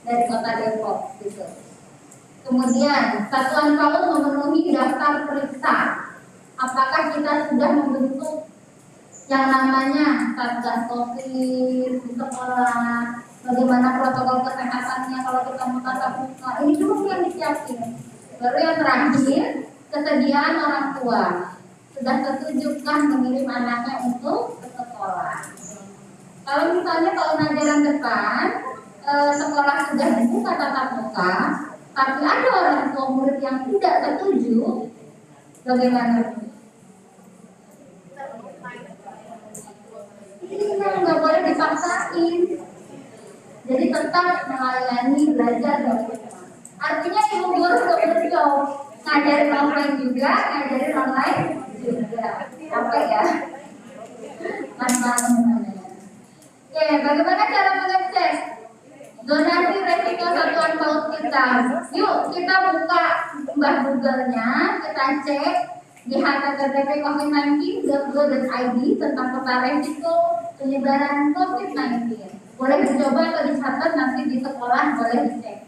dari Kota Depok gitu. Kemudian satuan PAUD memenuhi daftar periksa. Apakah kita sudah membentuk yang namanya Satgas COVID di sekolah? Bagaimana protokol kesehatannya kalau kita mau tatap muka? Ini dulu yang disiapin. Baru yang terakhir, kesediaan orang tua. Sudah setujukah mengirim anaknya untuk ke sekolah? Kalau misalnya tahun ajaran depan sekolah sudah dibuka tatap muka, tapi ada orang tua murid yang tidak setuju, bagaimana? Ini nggak boleh dipaksain. Jadi tetap melayani belajar dari rumah. Artinya ibu guru betul-betul ngajarin offline juga, ngajarin online juga. Apa ya? Manfaatnya. Oke, bagaimana cara mengecek zonasi resiko satuan PAUD kita? Yuk kita buka mbah Google-nya, kita cek di http covid19.go.id tentang peta resiko penyebaran COVID-19. Boleh dicoba atau dicatat nanti di sekolah, boleh dicek.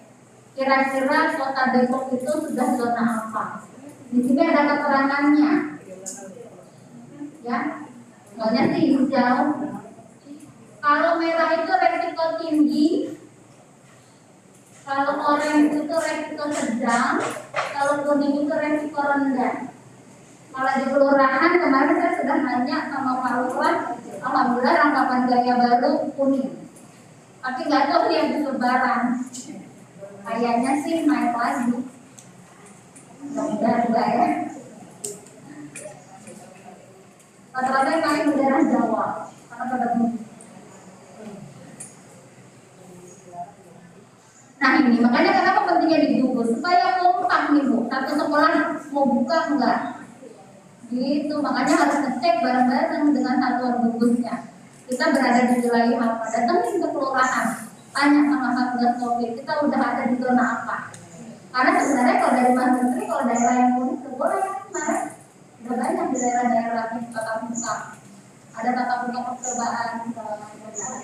Kira-kira Kota Depok itu sudah zona apa? Di sini ada keterangannya. Ya, soalnya sih hijau. Kalau merah itu resiko tinggi, kalau oranye itu resiko sedang, kalau kuning itu resiko rendah. Kalau di kelurahan kemarin saya sudah nanya sama Pak Lurah, alhamdulillah rangkapan gaya baru kuning. Tapi nggak tahu yang di Lebaran. Kayaknya sih naik lagi. Mudah-mudahan ya. Rata-rata naik di daerah Jawa karena pada mudik. Nah, ini. Makanya kenapa pentingnya di gugus supaya kompak nih Bu. Satu sekolah mau buka enggak? Gitu. Makanya harus ngecek bareng-bareng dengan satuan gugusnya. Kita berada di wilayah apa? Datangin ke kelurahan. Tanya sama Satgas Covid, kita udah ada di zona apa? Karena sebenarnya kalau dari Mas Menteri, kalau daerah yang kuning boleh ya kemarin udah banyak di daerah-daerah yang tatap muka. Ada tatap muka percobaan.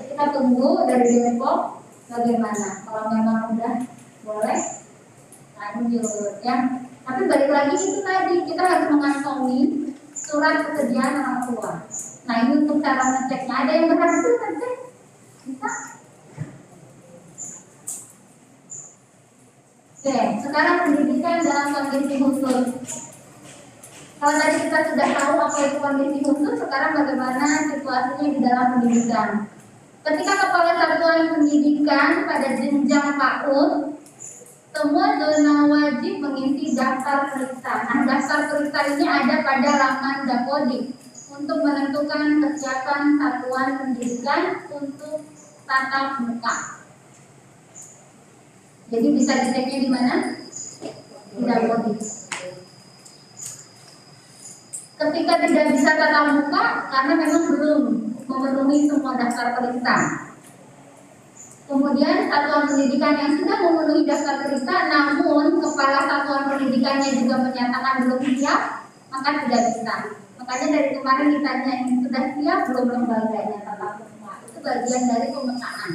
Kita tunggu dari Depok bagaimana. Kalau memang udah boleh, lanjut ya. Tapi balik lagi itu tadi kita harus mengantongi surat kesediaan orang tua. Nah ini untuk cara ngeceknya. Ada yang berhasil ngecek? Bisa? Oke, sekarang pendidikan dalam kondisi khusus. Kalau tadi kita sudah tahu apa itu kondisi khusus, sekarang bagaimana situasinya di dalam pendidikan. Ketika kepala satuan pendidikan pada jenjang PAUD, semua zona wajib mengisi daftar periksa. Nah, daftar periksa ini ada pada laman Dapodik untuk menentukan kesiapan satuan pendidikan untuk tatap muka. Jadi bisa diceknya di mana? Di Dapodik. Ketika tidak bisa tatap muka karena memang belum memenuhi semua daftar periksa. Kemudian satuan pendidikan yang sudah memenuhi daftar periksa, namun kepala satuan pendidikannya juga menyatakan belum siap, maka tidak bisa. Makanya dari kemarin ditanya yang sudah siap belum lembaganya tatap muka. Itu bagian dari pemetaan.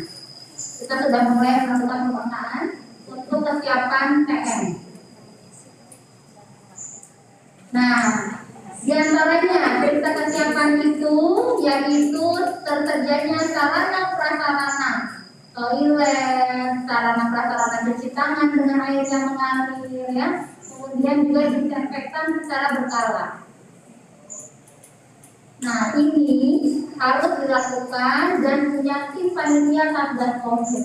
Kita sudah mulai melakukan pemetaan untuk kesiapan TM. Nah, di antaranya periksa kesiapan itu yaitu tersedianya sarana prasarana, toilet, sarana prasarana cuci tangan dengan air yang mengalir ya. Kemudian juga disinfektan secara berkala. Nah, ini harus dilakukan dan punya tim panitia Satgas Covid.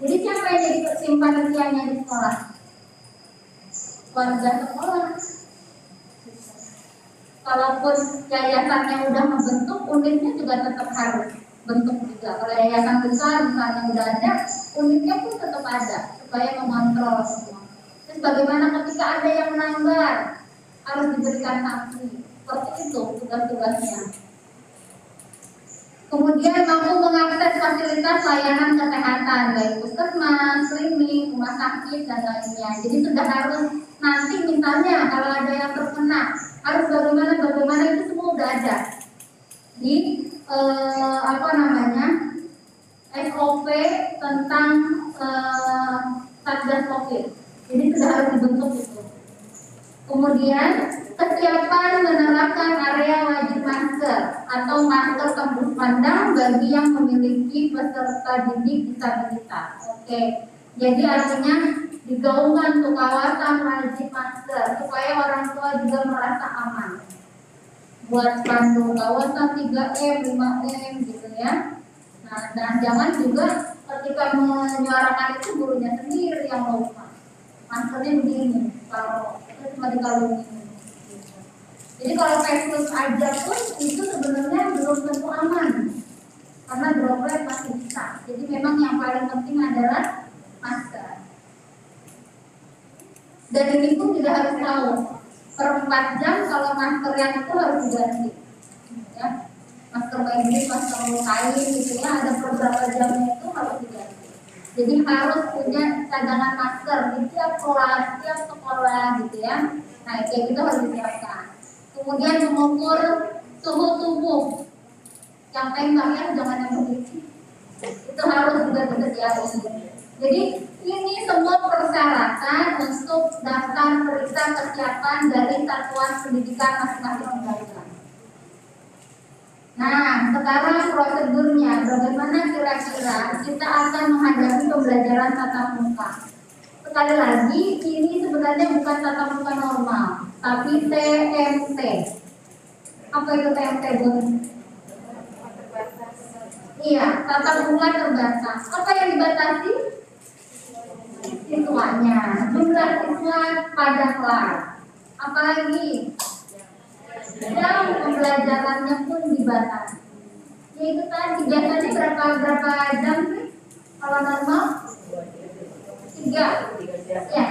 Jadi siapa yang jadi tim panitianya di sekolah? Warga sekolah. Kalaupun yayasannya udah membentuk, unitnya juga tetap harus bentuk juga. Kalau yayasan besar misalnya udah ada, unitnya pun tetap ada supaya mengontrol semua. Terus bagaimana ketika ada yang melanggar, harus diberikan sanksi. Seperti itu tugas-tugasnya. Kemudian mampu mengakses fasilitas layanan kesehatan baik puskesmas, klinik, rumah sakit dan lainnya. Jadi sudah harus nanti misalnya kalau ada yang terkena harus bagaimana itu semua udah ada di SOP tentang Satgas Covid. Jadi sudah harus dibentuk itu. Kemudian kesiapan menerapkan area wajib masker atau masker tembus pandang bagi yang memiliki peserta didik disabilitas. Oke, jadi artinya digaungkan untuk kawasan wajib masker supaya orang tua juga merasa aman. Buat pandu kawasan 3M, 5M gitu ya. Nah, dan jangan juga ketika menyuarakan itu gurunya sendiri yang lupa. Maskernya begini, kalau itu cuma dikalungin. Jadi kalau face aja pun itu sebenarnya belum tentu aman karena droplet masih bisa. Jadi memang yang paling penting adalah masker. Dan ini pun tidak harus tahu per 4 jam kalau masker yang itu harus diganti. Ya, masker medis, masker kain gitu ya, ada beberapa jamnya itu harus diganti. Jadi harus punya cadangan masker di tiap kelas, tiap sekolah gitu ya. Nah kayak gitu harus disiapkan. Kemudian mengukur suhu tubuh. Yang tembak ya, jangan yang begitu. Itu harus juga disediakan. Jadi ini semua persyaratan untuk daftar periksa kesiapan dari satuan pendidikan masing-masing negara. Nah, sekarang prosedurnya bagaimana kira-kira kita akan menghadapi pembelajaran tatap muka. Sekali lagi, ini sebenarnya bukan tatap muka normal, tapi TMT. Apa itu TMT, Bu? Iya, tatap muka terbatas. Apa yang dibatasi? Siswanya, jumlah siswa pada kelas. Apalagi jam pembelajarannya pun dibatasi. Yaitu tadi biasanya berapa jam sih kalau normal? 3. Ya.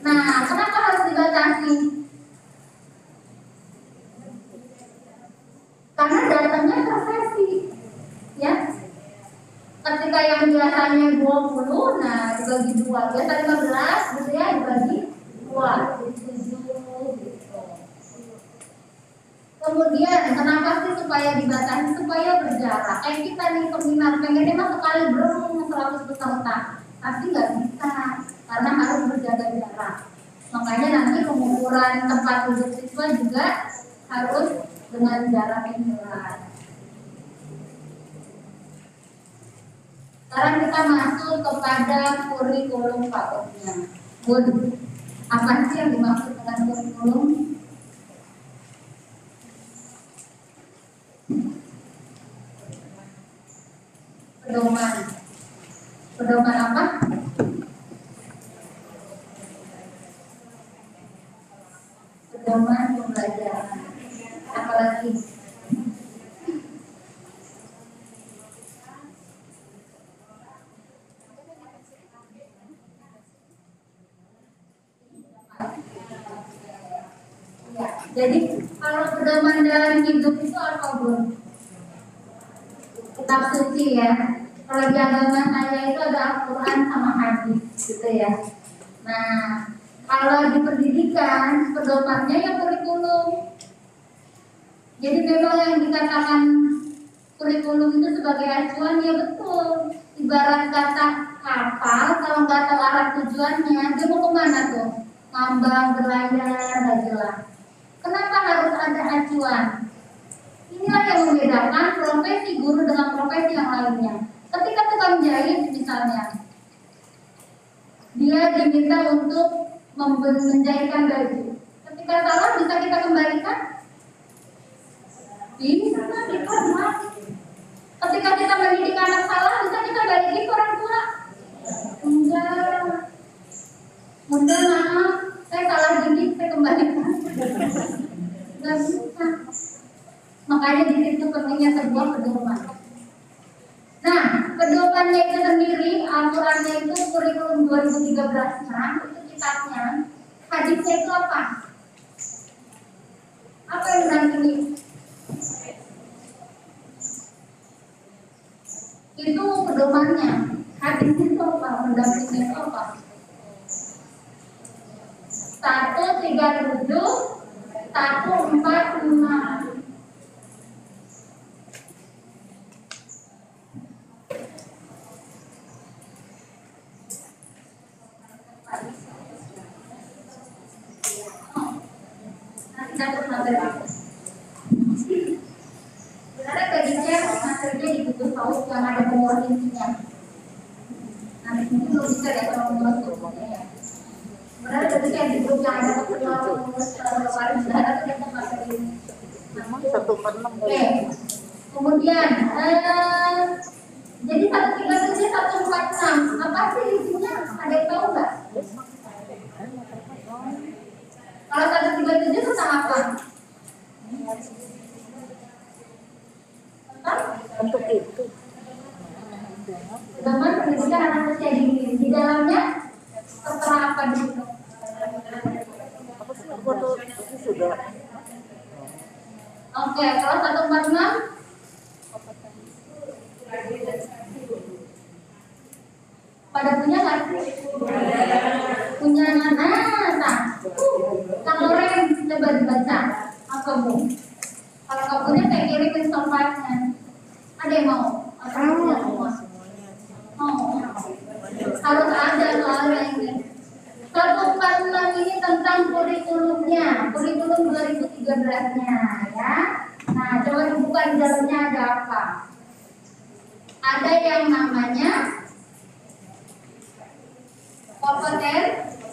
Nah, kenapa harus dibatasi? Karena datangnya per sesi, ya. Ketika yang biasanya 20, nah dibagi 2, biasa 15 gitu ya, dibagi 2, jadi 7 gitu. Kemudian kenapa sih supaya dibatasi? Supaya berjarak. Kayak kita nih seminar pengennya mah sekali berung 100 peserta, tapi nggak bisa karena harus berjaga jarak. Makanya nanti pengukuran tempat duduk siswa juga harus dengan jarak yang jelas. Sekarang kita masuk kepada kurikulum PAUD-nya. Bun, apa sih yang dimaksud dengan kurikulum? Pedoman. Pedoman apa? Pedoman pembelajaran. Apalagi? Ya, jadi kalau pedoman dalam hidup itu apa, Bun? Kitab suci ya. Kalau di agama saya itu ada Al-Quran sama hadis gitu ya. Nah, kalau di pendidikan pedomannya ya kurikulum. Jadi memang yang dikatakan kurikulum itu sebagai acuan ya betul. Ibarat kata kapal kalau nggak tahu arah tujuannya dia mau kemana tuh? Ngambang, berlayar, nggak jelas. Kenapa harus ada acuan? Inilah yang membedakan profesi guru dengan profesi yang lainnya. Ketika tukang jahit misalnya, dia diminta untuk menjahitkan baju. Ketika salah bisa kita kembalikan? Bisa, dihormati. Ketika kita mendidik anak salah bisa kita balikin ke orang tua? Enggak. Bunda maaf, saya salah didik, saya kembalikan. Enggak bisa. Makanya di situ pentingnya sebuah pedoman. Nah, pedomannya itu sendiri, aturannya itu kurikulum 2013-nya, itu kitabnya. Hadisnya itu apa? Apa yang menandingi? Itu pedomannya. Hadis itu apa? Mendampingi itu apa? 137, 146. Sebenarnya tadinya materinya di buku PAUD yang ada pengurus intinya. Nanti mungkin belum bisa ya kalau pengurus bukunya. Sebenarnya tadinya di buku yang ada pengurus kemarin sudah ada ternyata materi ini. Oke. Kemudian jadi 137, 146 apa sih isinya? Ada yang tahu nggak? Kalau 137 tentang apa? Untuk itu. Pedoman pendidikan anak usia dini. Di dalamnya tertera apa di situ? Apa sih foto itu sudah? Oke, kalau 146 pada punya nggak sih? Punya nah, Kang Loren coba dibaca apa Bu? Kalau nggak punya saya kirimin softwarenya. Ada yang mau? Atau tidak semua? Mau? Harus ada soalnya ini. 146 ini tentang kurikulumnya, kurikulum 2013-nya ya. Nah, coba dibuka di dalamnya ada apa? Ada yang namanya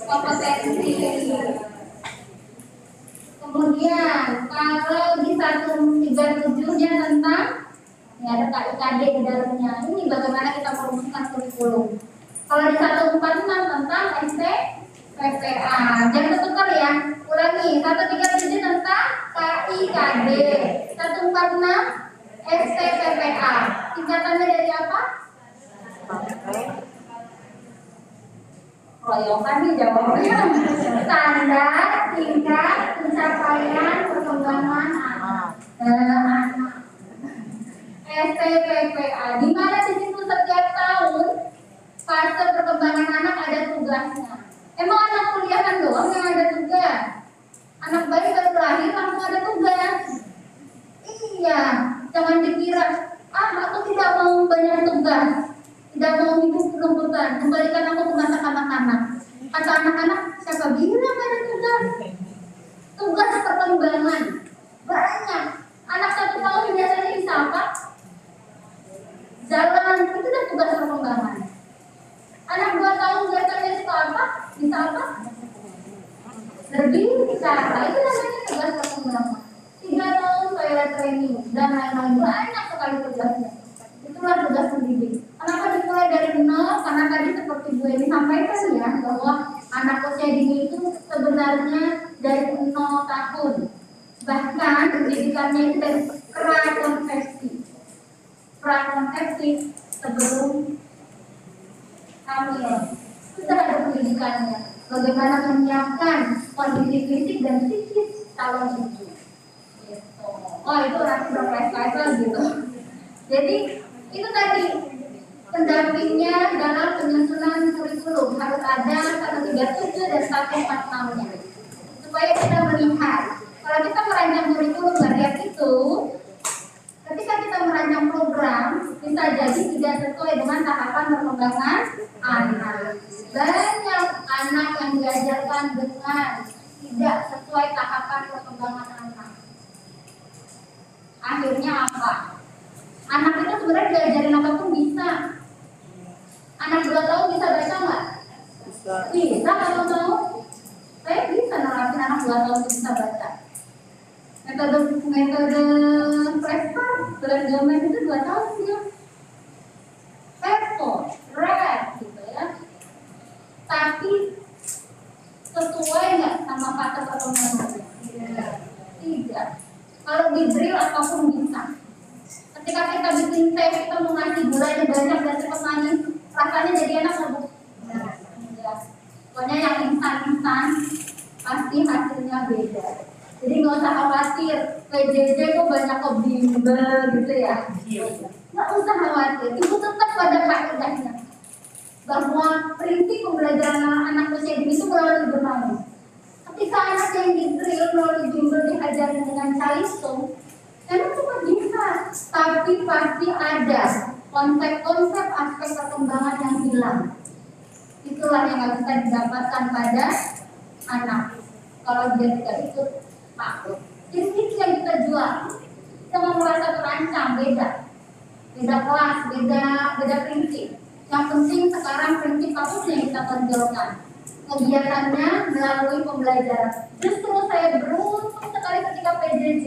kompetensi. Kemudian kalau di 137-nya tentang ini ada KIKD di dalamnya. Ini bagaimana kita merumuskan kurikulum. Kalau di 146 tentang STPPA. Jangan tertukar ya. Ulangi, 137 tentang KIKD, 146 STPPA. Singkatannya dari apa? Royokan nih jawabnya. Standar tingkat pencapaian perkembangan anak. STPPA, di mana di situ setiap tahun fase perkembangan anak ada tugasnya. Emang anak kuliahan doang yang ada tugas? Anak bayi baru lahir langsung ada tugas? Iya, jangan dikira, aku tidak mau banyak tugas, tidak mau hidup penuh beban, kembalikan aku ke masa kanak-kanak. Kata anak-anak, siapa bilang ada tugas? Tugas perkembangan banyak. Anak 1 tahun biasanya bisa apa? Jalan, itu udah tugas perkembangan. Anak 2 tahun biasanya suka apa? Bisa apa? Berbicara, itu namanya tugas perkembangan. 3 tahun toilet training dan lain-lain, banyak sekali tugasnya. Itulah tugas pendidik. Kenapa dimulai dari 0? Karena tadi seperti Bu Eni sampaikan ya, bahwa anak usia dini itu sebenarnya dari 0 tahun. Bahkan pendidikannya itu dari prakonsepsi sebelum hamil. Sudah ada pendidikannya. Bagaimana menyiapkan kondisi fisik dan psikis calon ibu. Gitu. Oh itu nanti berkait-kaitan gitu. Jadi itu tadi pendampingnya dalam penyusunan kurikulum harus ada 137 dan 146-nya supaya kita melihat kalau kita merancang kurikulum harian itu, ketika kita merancang program bisa jadi tidak sesuai dengan tahapan perkembangan anak. Banyak anak yang diajarkan dengan tidak sesuai tahapan perkembangan anak. Akhirnya apa? Anak itu sebenarnya diajarin apapun bisa. Anak 2 tahun bisa baca nggak? Bisa kalau mau. Saya bisa nerapin anak 2 tahun bisa baca. Metode Prespa, belajar itu 2 tahun ya. Pepo, red gitu ya. Tapi sesuai nggak sama kata perkembangannya? Tidak. Kalau di drill apapun bisa. Ketika kita bikin teh, kita mau ngasih gulanya banyak dan cepat manis, rasanya jadi enak nggak? Ya. Pokoknya yang instan pasti hasilnya beda. Jadi nggak usah khawatir, PJJ kok banyak bimbel gitu ya. Nggak usah khawatir, ibu tetap pada kaidahnya bahwa prinsip pembelajaran anak usia dini itu melalui bermain. Ketika anak yang di drill melalui bimbel diajarin dengan calistung, emang cuma bisa, tapi pasti ada konsep-konsep aspek perkembangan yang hilang. Itulah yang nggak bisa didapatkan pada anak kalau dia tidak ikut takut. Jadi yang kita jual, jangan merasa terancam, beda kelas, beda prinsip. Yang penting sekarang prinsip apa yang kita tonjolkan, kegiatannya melalui pembelajaran. Justru saya beruntung sekali ketika PJJ,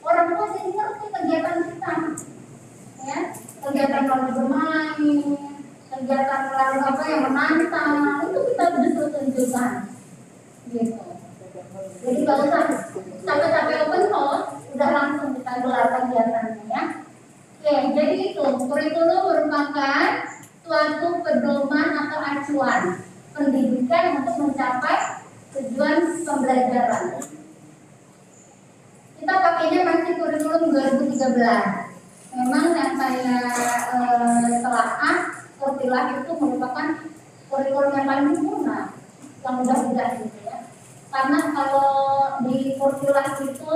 orang tua jadi ngerti kegiatan kita, ya, kegiatan melalui bermain, kegiatan melalui apa yang menantang, itu kita justru tunjukkan, gitu. Jadi kalau sampai open house, udah langsung kita gelar kegiatannya ya. Oke, jadi itu kurikulum merupakan suatu pedoman atau acuan pendidikan untuk mencapai tujuan pembelajaran. Kita pakainya masih kurikulum 2013. Memang yang saya telaah, Kurtilah itu merupakan kurikulum yang paling sempurna, yang mudah-mudah gitu ya. Karena kalau di Kurtilah itu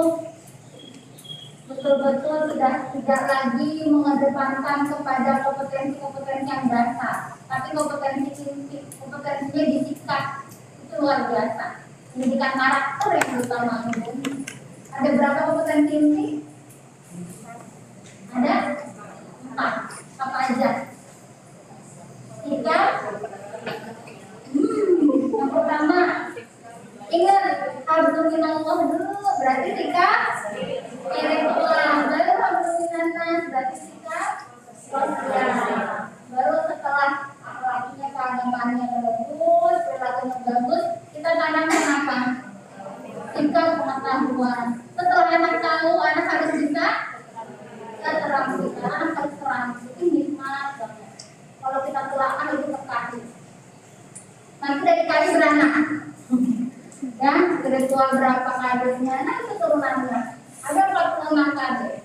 betul-betul tidak lagi mengedepankan kepada kompetensi-kompetensi yang dasar, tapi kompetensinya disikat, itu luar biasa. Pendidikan karakter yang utama. Ada berapa kompetensi inti? Ada 4. Apa aja? 3. Yang pertama, ingat Alhamdulillah dulu, berarti sikap spiritual. Baru Alhamdulillah, berarti sikap sosial. Baru setelah akhlaknya, keagamaannya bagus, perilakunya bagus, kita tanamkan apa? Sikap pengetahuan. Setelah anak tahu, anak ada jual berapa kadenya, nah itu turunannya. Ada 46 kade.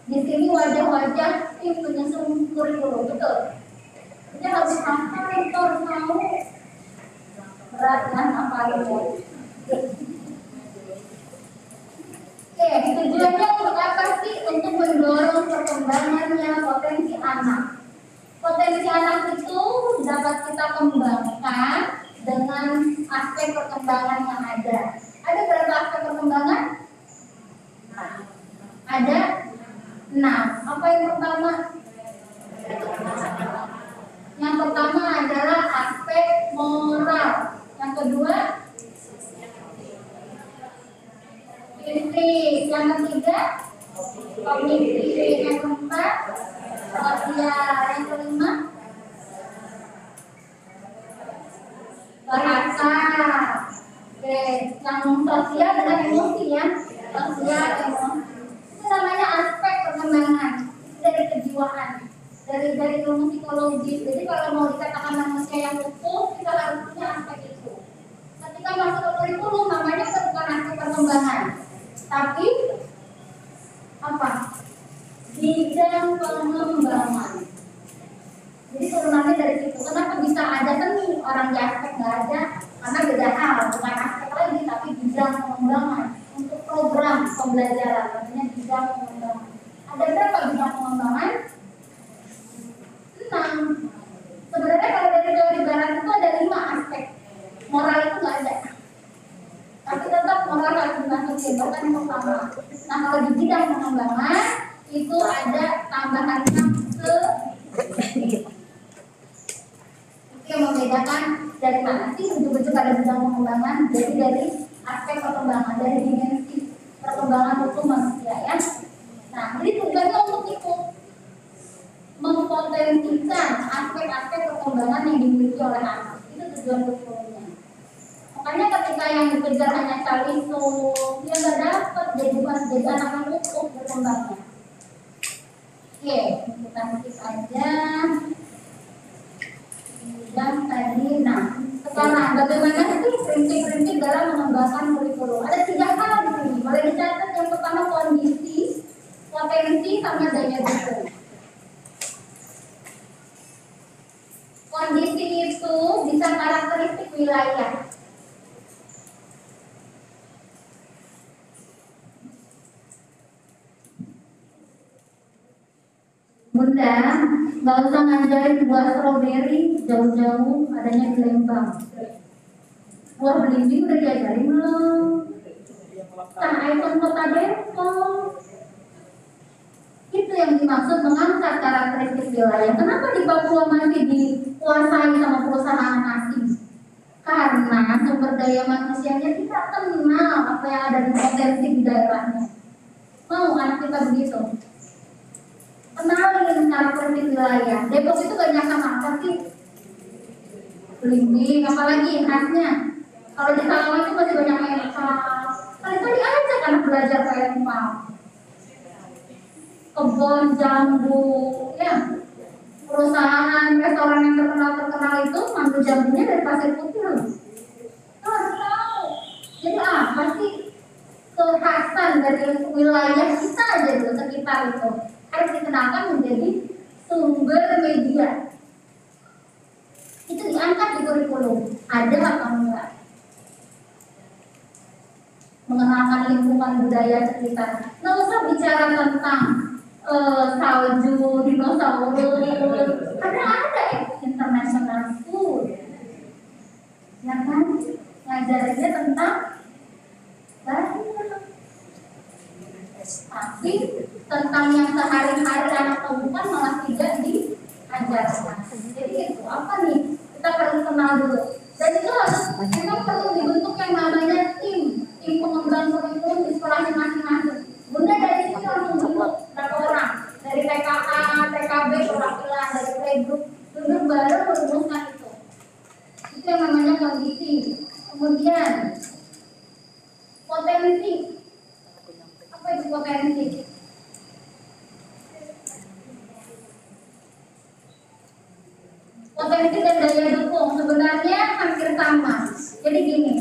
Di sini wajah-wajah tim penyusun kurikulum, betul. Jadi harus hafal itu, harus tahu berat kan apa itu. Oke, tujuannya untuk apa sih? Untuk mendorong perkembangannya potensi anak. Potensi anak itu dapat kita kembangkan dengan aspek perkembangan yang ada. Ada berapa aspek perkembangan? Ada 6. Apa yang pertama? Yang pertama adalah aspek moral. Yang kedua, fisik. Yang ketiga, kognitif. Yang keempat, sosial. Yang kelima, bahasa. Oke, yang sosial dengan emosi ya. Sosial, emosi. Itu namanya aspek perkembangan dari kejiwaan, dari ilmu psikologis. Jadi kalau mau dikatakan manusia yang utuh, kita harus punya aspek itu. Ketika masuk ke kurikulum, namanya bukan aspek perkembangan, tapi apa? Bidang pengembangan. Jadi turunannya dari situ. Kenapa bisa ada kan orang di aspek nggak ada? Karena beda hal, bukan aspek lagi, tapi bidang pengembangan. Untuk program pembelajaran, namanya bidang pengembangan. Ada berapa bidang pengembangan? 6. Sebenarnya kalau dari teori barat itu ada 5 aspek. Moral itu nggak ada. Tapi tetap moral harus dimasukin, bahkan yang pertama. Nah kalau di bidang pengembangan itu ada tambahan 6 ke yang membedakan dari mana sih ujuk-ujuk ada bidang pengembangan. Jadi dari aspek perkembangan, dari dimensi perkembangan hukum manusia ya. Nah, jadi tugasnya untuk itu mempotensikan aspek-aspek perkembangan yang dimiliki oleh anak. Itu tujuan kurikulumnya. Makanya ketika yang dikejar hanya caliso, dia nggak dapat jadi anak yang utuh berkembangnya. Oke, kita skip aja. Dan tadi, nah sekarang bagaimana sih prinsip-prinsip dalam mengembangkan kurikulum? Ada 3 hal di sini. Boleh dicatat. Yang pertama kondisi, potensi, sama daya dukung. Kondisi itu bisa karakteristik wilayah. Bunda, nggak usah ngajarin buah stroberi jauh-jauh, adanya di Lembang. Buah belimbing udah diajarin belum? Nah, ikon kota Depok. Itu yang dimaksud mengangkat karakteristik wilayah. Kenapa di Papua masih dikuasai sama perusahaan asing? Karena sumber daya manusianya tidak kenal apa yang ada di potensi di daerahnya. Mau anak kita begitu? Kenalin karakteristik wilayah. Depok itu banyak sama apa sih? Belimbing, apalagi khasnya. Kalau di Sarawak itu masih banyak empal. Kali-kali aja kan belajar ke empal. Kebun jambu, ya. Perusahaan restoran yang terkenal itu mantu jambunya dari Pasir Putih loh. Harus tahu. Jadi apa sih kekhasan dari wilayah kita aja dulu sekitar itu? Harus dikenalkan menjadi sumber media. Itu diangkat di kurikulum. Ada apa enggak? Mengenalkan lingkungan budaya sekitar. Nggak usah bicara tentang salju, dinosaurus. Ada international school. Ya kan? Ngajarinnya tentang banyak. Tapi tentang yang sehari-hari anak temukan malah tidak diajarkan. Jadi itu apa nih? Kita perlu kenal dulu. Dan itu harus memang perlu dibentuk yang namanya tim pengembang kurikulum di sekolahnya masing-masing. Bunda dari sini langsung bentuk berapa orang? Dari TKA, TKB, perwakilan, dari playgroup, duduk bareng merumuskan itu. Itu yang namanya kondisi. Kemudian potensi. Apa itu potensi? Potensi dan daya dukung sebenarnya hampir sama. Jadi gini,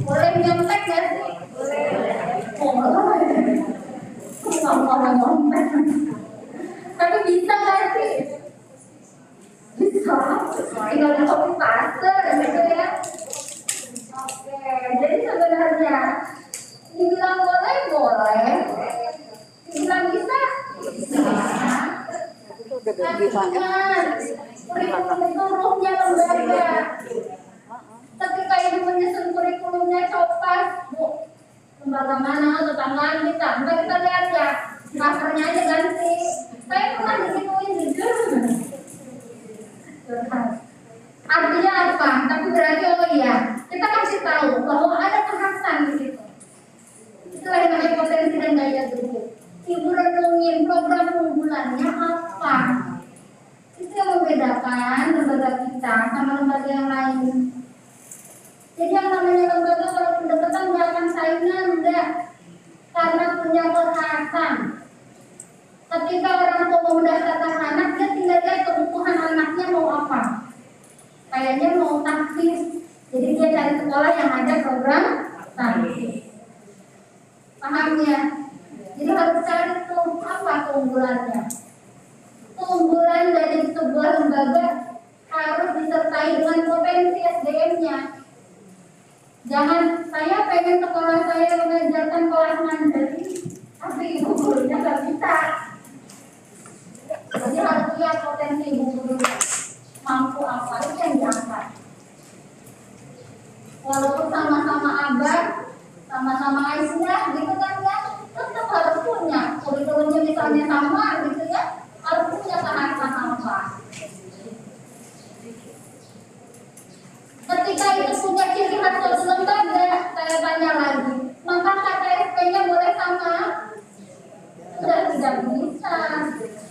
Boleh nyontek nggak sih? Boleh. Sama nyontek. Tapi bisa nggak sih? Bisa. Tinggal di copy paste gitu ya. Oke, jadi sebenarnya dibilang boleh boleh, dibilang bisa bisa. Tapi ingat, kurikulum itu ruhnya lembaga. Ketika ibu menyusun kurikulumnya copas, bu, lembaga mana tetanggaan kita, enggak kita lihat ya, masternya aja ganti. Saya pernah digituin jujur. Artinya apa? Tapi berarti oh iya, kita kasih tahu bahwa ada kekhasan di situ. Itulah yang namanya potensi dan daya dukung. Ibu renungin program unggulannya apa? Itu yang membedakan lembaga kita sama lembaga yang lain. Jadi yang namanya lembaga kalau pendekatan nggak akan saingan, enggak, karena punya kekhasan. Ketika orang tua mau mendaftarkan anak, dia tinggal lihat kebutuhan anaknya mau apa. Kayaknya mau taksis, jadi dia cari sekolah yang ada program taksis. Paham ya? Jadi harus cari tuh apa keunggulannya. Keunggulan dari sebuah lembaga harus disertai dengan potensi SDM-nya. Jangan saya pengen sekolah saya mengajarkan kelas mandiri, tapi ibu gurunya nggak bisa. Jadi harus lihat potensi ibu guru mampu apa itu yang diangkat. Walaupun sama-sama abad, sama-sama Aisyah, gitu kan ya, tetap harus punya kurikulumnya misalnya sama, gitu ya, harus punya kehadiran apa. Ketika itu punya ciri khas suatu lembaga, saya tanya lagi, maka KTSP-nya boleh sama? Sudah tidak bisa,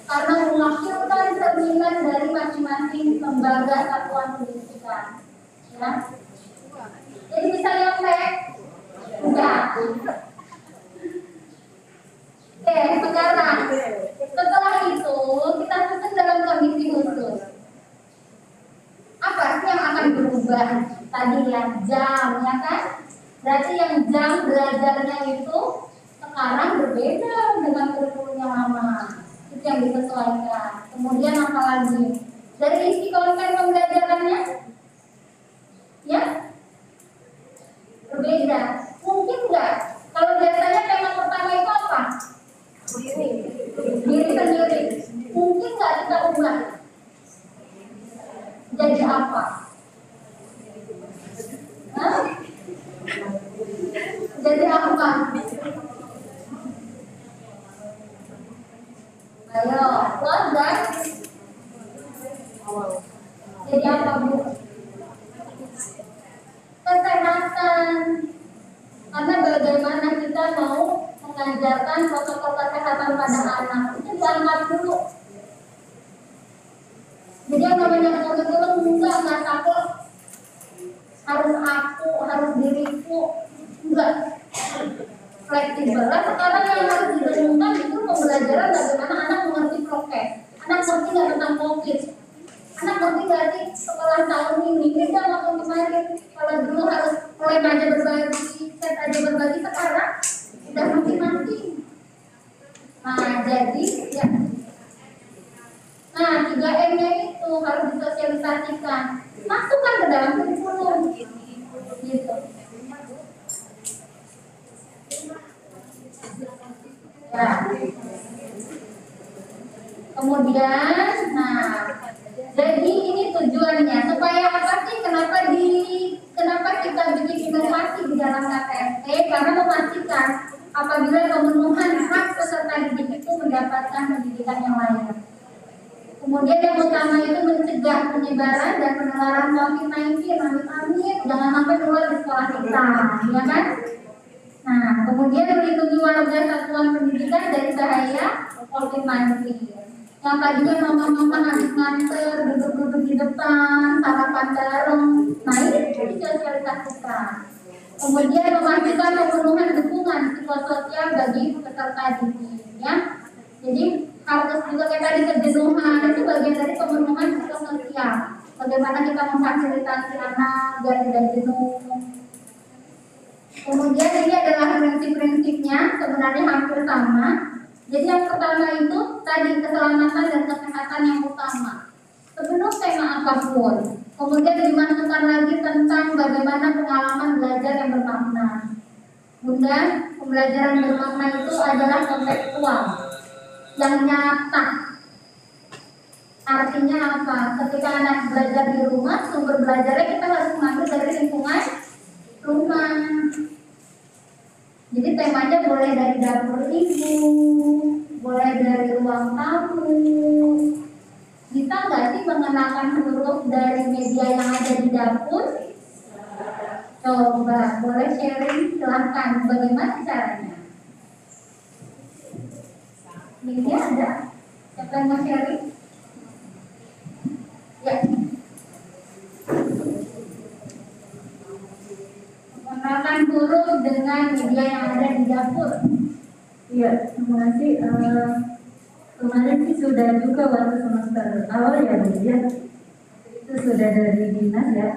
karena mewakilkan cerminan dari masing-masing lembaga satuan pendidikan. Ya. Jadi bisa nyontek? Enggak. Oke, sekarang setelah itu kita susun dalam kondisi khusus. Apa sih yang akan berubah? Tadi yang jam, ya kan? Berarti yang jam belajarnya itu sekarang berbeda dengan kurikulum yang lama. Itu yang disesuaikan. Kemudian apa lagi? Dari isi konten pembelajarannya, ya berbeda. Mungkin enggak? Kalau biasanya tema pertama itu apa? Diri sendiri. Mungkin enggak kita ubah? Jadi apa? Hah? Jadi apa? Ayo, close guys. Jadi apa bu? Kesehatan. Karena bagaimana kita mau mengajarkan protokol kesehatan pada anak itu diangkat dulu. Jadi yang namanya kurikulum enggak takut harus aku, harus diriku, enggak. Fleksibel. Sekarang yang harus didengungkan itu pembelajaran bagaimana anak mengerti prokes. Anak ngerti nggak tentang COVID? Anak ngerti nggak sih sekolah tahun ini beda waktu kemarin? Kalau dulu harus mulai aja berbagi, set aja berbagi, sekarang udah masing-masing. Nah jadi ya. Nah 3M-nya itu harus disosialisasikan, masukkan ke dalam kurikulum, gitu. Ya. Kemudian, nah, jadi ini tujuannya supaya apa sih? Kenapa kita bikin inovasi di dalam KTSP? Karena memastikan apabila pemenuhan hak peserta didik itu mendapatkan pendidikan yang layak. Kemudian yang utama itu mencegah penyebaran dan penularan COVID-19. Amin, jangan sampai keluar di sekolah kita, ya kan? Nah, kemudian melindungi warga satuan pendidikan dari bahaya COVID-19. Yang tadinya mama-mama habis nganter, duduk-duduk di depan, sarapan bareng, nah ini disosialisasikan. Kemudian memastikan pemenuhan dukungan psikososial bagi peserta didik, ya. Jadi harus juga kayak tadi kejenuhan itu bagian dari pemenuhan psikososial. Bagaimana kita memfasilitasi anak biar tidak jenuh. Kemudian ini adalah prinsip-prinsipnya, sebenarnya hampir sama. Jadi yang pertama itu tadi keselamatan dan kesehatan yang utama sebelum tema apapun. Kemudian dimasukkan lagi tentang bagaimana pengalaman belajar yang bermakna. Bunda, pembelajaran bermakna itu adalah kontekstual yang nyata. Artinya apa? Ketika anak belajar di rumah, sumber belajarnya kita harus mengambil dari lingkungan rumah. Jadi temanya boleh dari dapur ibu, boleh dari ruang tamu. Bisa nggak sih mengenalkan huruf dari media yang ada di dapur? Coba, boleh sharing, silahkan. Bagaimana caranya? Media ada? Siapa yang mau sharing? Ya. Mengenalkan huruf dengan media yang ada di dapur. Iya, terima kasih. Kemarin sih sudah juga waktu semester awal ya Bu ya. Itu sudah dari dinas ya.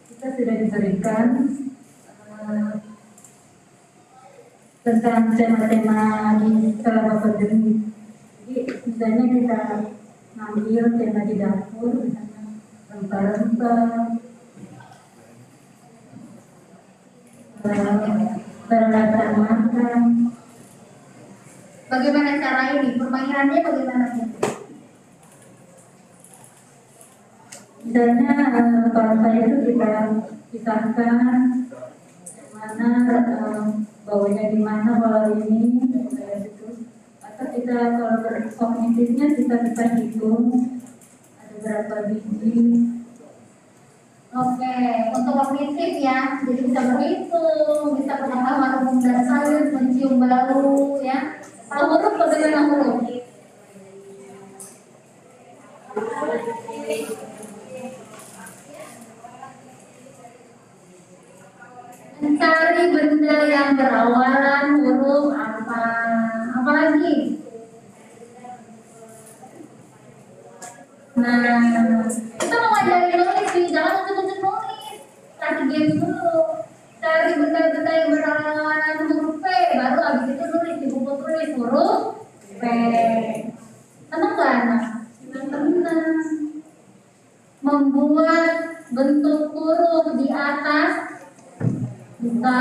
Kita sudah diberikan tentang tema-tema di selama pandemi. Jadi misalnya kita ngambil tema di dapur, misalnya rempah-rempah, peralatan makan. Bagaimana cara ini? Permainannya bagaimana? Misalnya kalau saya itu kita pisahkan mana bawanya di mana kalau ini kayak gitu. Atau kita kalau berkognitifnya kita hitung ada berapa biji. Oke, untuk kognitif ya, jadi bisa berhitung, bisa pengetahuan umum dan sains, mencium bau ya. Kalau huruf bagaimana huruf? Mencari benda yang berawalan huruf apa? Apalagi? Nah, kita mau ngajarin nulis sih, jangan untuk nulis. Kasih game dulu. Cari benda-benda yang berawalan huruf P, baru habis itu nulis di buku tulis huruf P. Tenang gak anak? Tenang. Membuat bentuk huruf di atas bisa,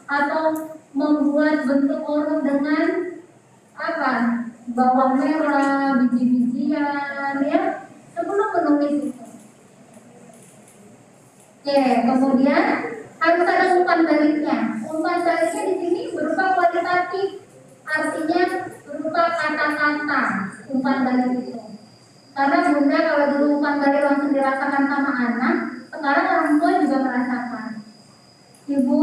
atau membuat bentuk huruf dengan apa? Bawang merah, biji-bijian ya, sebelum menulis itu. Oke, kemudian harus ada umpan baliknya. Umpan baliknya di sini berupa kualitatif, artinya berupa kata-kata umpan balik itu. Karena Bunda kalau dulu umpan balik langsung dirasakan sama anak, sekarang orang tua juga merasakan. Ibu,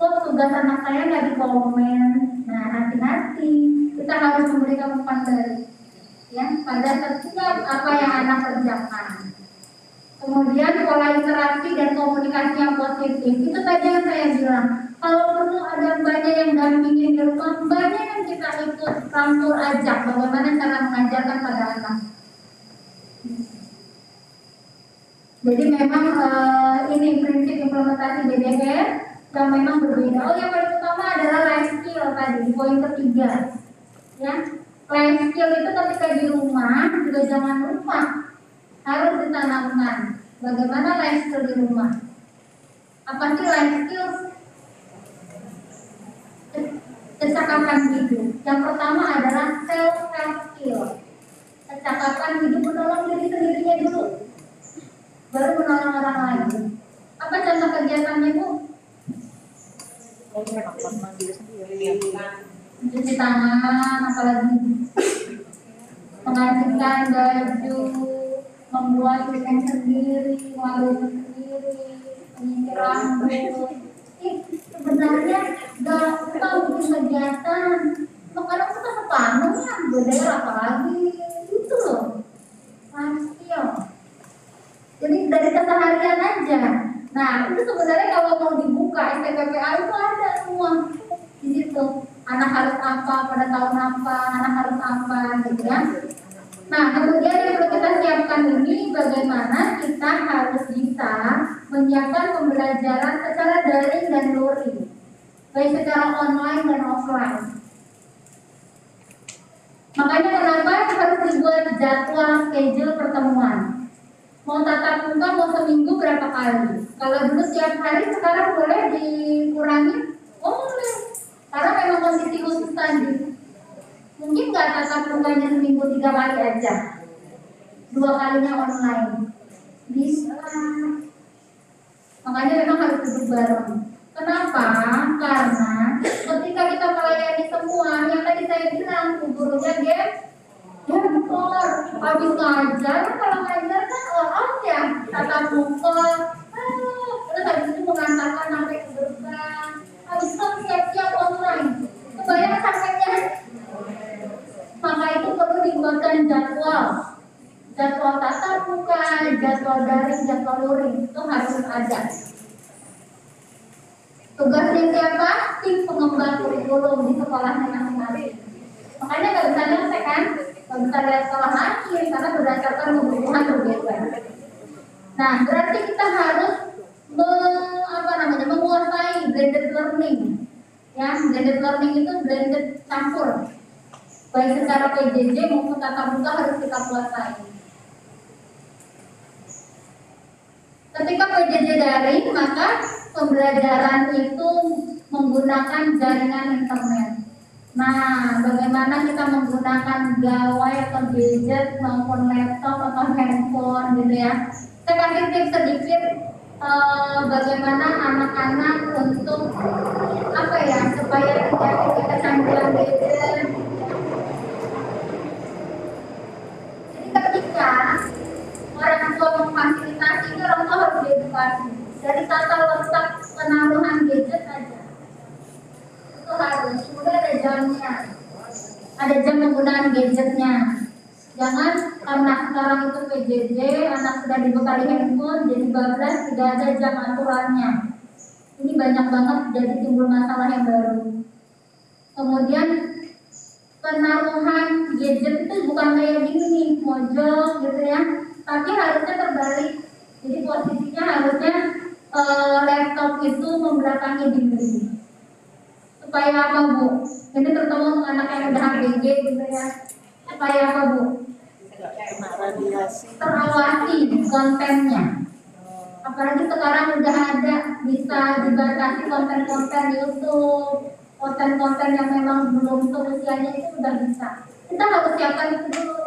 kok tugas anak saya nggak dikomen? Nah, hati-hati, kita harus memberikan umpan balik ya pada setiap apa yang anak kerjakan. Kemudian pola interaksi dan komunikasi yang positif, itu tadi yang saya bilang. Kalau perlu ada mbaknya yang dampingin di rumah, mbaknya yang kita ikut campur ajak bagaimana cara mengajarkan pada anak. Jadi memang ini prinsip implementasi BDR yang memang berbeda. Oh, yang paling utama adalah life skill tadi, poin ketiga. Ya, life skill itu ketika di rumah juga jangan lupa harus ditanamkan. Bagaimana life skill di rumah? Apa sih life skill? Kecakapan hidup. Yang pertama adalah self skill. Kecakapan hidup menolong diri sendirinya dulu, baru menolong orang lain. Apa contoh kegiatannya Bu? Mencuci tangan, apalagi mengajikan baju, membuat kucing sendiri, mengalir sendiri, menyisir rambut. Sebenarnya gampang bikin kegiatan. Kadang suka sepaneng ya, beda apalagi itu loh. Pasti. Jadi dari keseharian aja. Nah, itu sebenarnya kalau mau dibuka STPPA itu ada semua di situ. Anak harus apa, pada tahun apa, anak harus apa, gitu ya. Nah, kemudian yang perlu kita siapkan ini bagaimana kita harus bisa menyiapkan pembelajaran secara daring dan luring. baik secara online dan offline. Makanya kenapa harus dibuat jadwal schedule pertemuan. Mau tatap muka mau seminggu berapa kali? Kalau dulu tiap hari, sekarang boleh dikurangi? Boleh. Karena memang kondisi khusus tadi. Mungkin nggak tatap mukanya seminggu 3 kali aja, 2 kalinya online. Bisa. Makanya memang harus duduk bareng. Kenapa? Karena ketika kita melayani semua, yang tadi saya bilang, gurunya dia betul. Habis ngajar, kalau ngajar kan out ya, tatap muka, terus habis itu mengantarkan sampai ke gerbang, habis itu siap-siap online. Kebayang capeknya? Maka itu perlu dibuatkan jadwal tatap muka, jadwal daring, jadwal luring, itu harus ada. Tugasnya siapa? Tim pengembang kurikulum di sekolahnya masing-masing. Makanya nggak bisa nyontek kan? Nggak bisa lihat sekolah lain karena berdasarkan kebutuhan berbeda. Nah, berarti kita harus menguasai blended learning. Ya, blended learning itu blended campur. Baik secara PJJ maupun tatap muka harus kita kuasai. Ketika PJJ daring, maka pembelajaran itu menggunakan jaringan internet. Nah, bagaimana kita menggunakan gawai atau gadget maupun laptop atau handphone gitu ya. Saya kasih tips sedikit bagaimana anak-anak untuk supaya tidak kecanduan gadget. Jadi ketika orang tua memfasilitasi, itu orang tua harus diedukasi. Dari tata letak penaruhan gadget aja itu harus, kemudian ada jamnya, ada jam penggunaan gadgetnya. Jangan karena sekarang itu PJJ, anak sudah dibekali handphone, jadi bablas, tidak ada jam aturannya. Ini banyak banget jadi timbul masalah yang baru. Kemudian penaruhan gadget itu bukan kayak gini nih, mojok gitu ya, tapi harusnya terbalik. Jadi posisinya harusnya laptop itu membelakangi diri. Supaya apa Bu? Ini terutama untuk anak yang udah ABG gitu ya. Supaya apa Bu? Terawasi kontennya. Apalagi sekarang udah ada bisa dibatasi konten-konten YouTube, konten-konten yang memang belum usianya itu udah bisa. Kita harus siapkan itu dulu.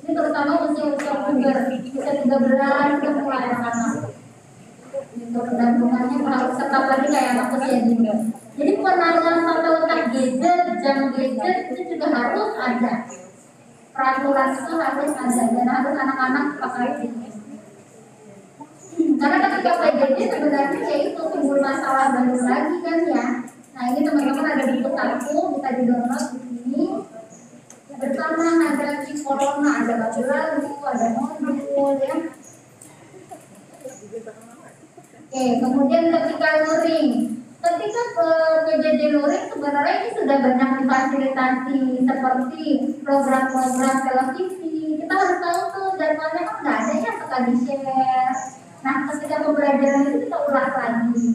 Ini terutama usia-usia puber, usia 13 ke mulai anak-anak. Itu kegantungannya harus tetap lagi kayak anak usia dini. Jadi penaruhan tata letak gadget, jam gadget itu juga harus ada. Peraturan itu harus ada dan harus anak-anak pakai ini. Karena ketika PJJ sebenarnya yaitu timbul masalah baru lagi kan ya. Nah ini teman-teman ada buku kartu bisa di-download di sini. Bersama hadapi corona, ada lagu, ada modul ya. Oke, kemudian ketika luring, ketika PJJ luring sebenarnya ini sudah banyak difasilitasi seperti program-program televisi. Kita harus tahu tuh jadwalnya kan nggak ada ya, suka di-share. Nah, ketika pembelajaran itu kita ulas lagi.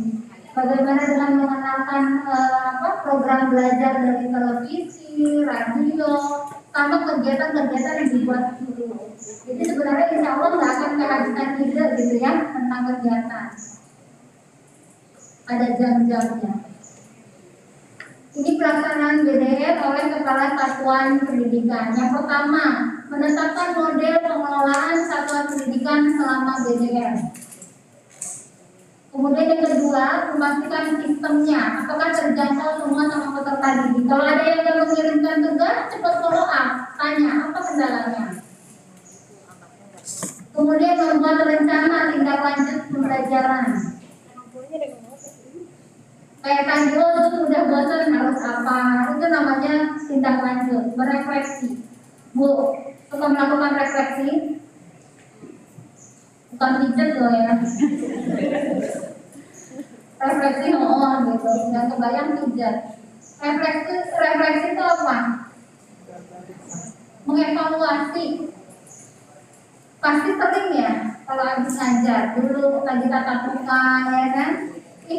Bagaimana dengan mengenalkan program belajar dari televisi, radio, sama kegiatan-kegiatan yang dibuat dulu. Jadi sebenarnya insya Allah nggak akan kehabisan ide gitu ya tentang kegiatan. Ada jam-jamnya. Ini pelaksanaan BDR oleh Kepala Satuan Pendidikan. Yang pertama, menetapkan model pengelolaan satuan pendidikan selama BDR. Kemudian yang kedua, memastikan sistemnya, apakah terjangkau semua sama peserta didik. Kalau ada yang tidak mengirimkan tugas, cepat follow up, tanya apa kendalanya. Kemudian membuat rencana tindak lanjut pembelajaran. Kayak tadi sudah bosan harus apa, itu namanya tindak lanjut, berefleksi. Bu, suka melakukan refleksi? Bukan pijet loh ya. Refleksi gitu, nggak kebayang pijet. Refleksi itu apa? Mengevaluasi. Pasti sering ya, kalau habis ngajar dulu lagi tatap muka ya kan?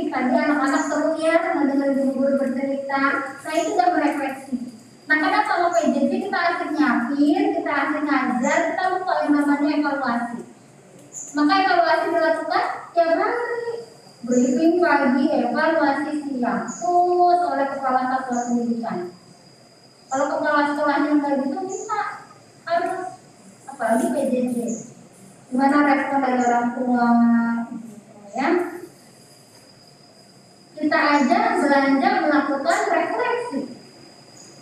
tadi anak-anak seru ya mendengar guru-guru bercerita. Nah itu udah merefleksi. Nah karena kalau PJJ kita asik nyapin, kita asik ngajar, kita lupa yang namanya evaluasi. Maka evaluasi dilakukan tiap hari. Briefing pagi, evaluasi siang, terus oleh kepala satuan pendidikan. Kalau kepala sekolahnya nggak gitu bisa harus apalagi PJJ. Gimana respon dari orang tua, ya? Kita aja belanja melakukan refleksi.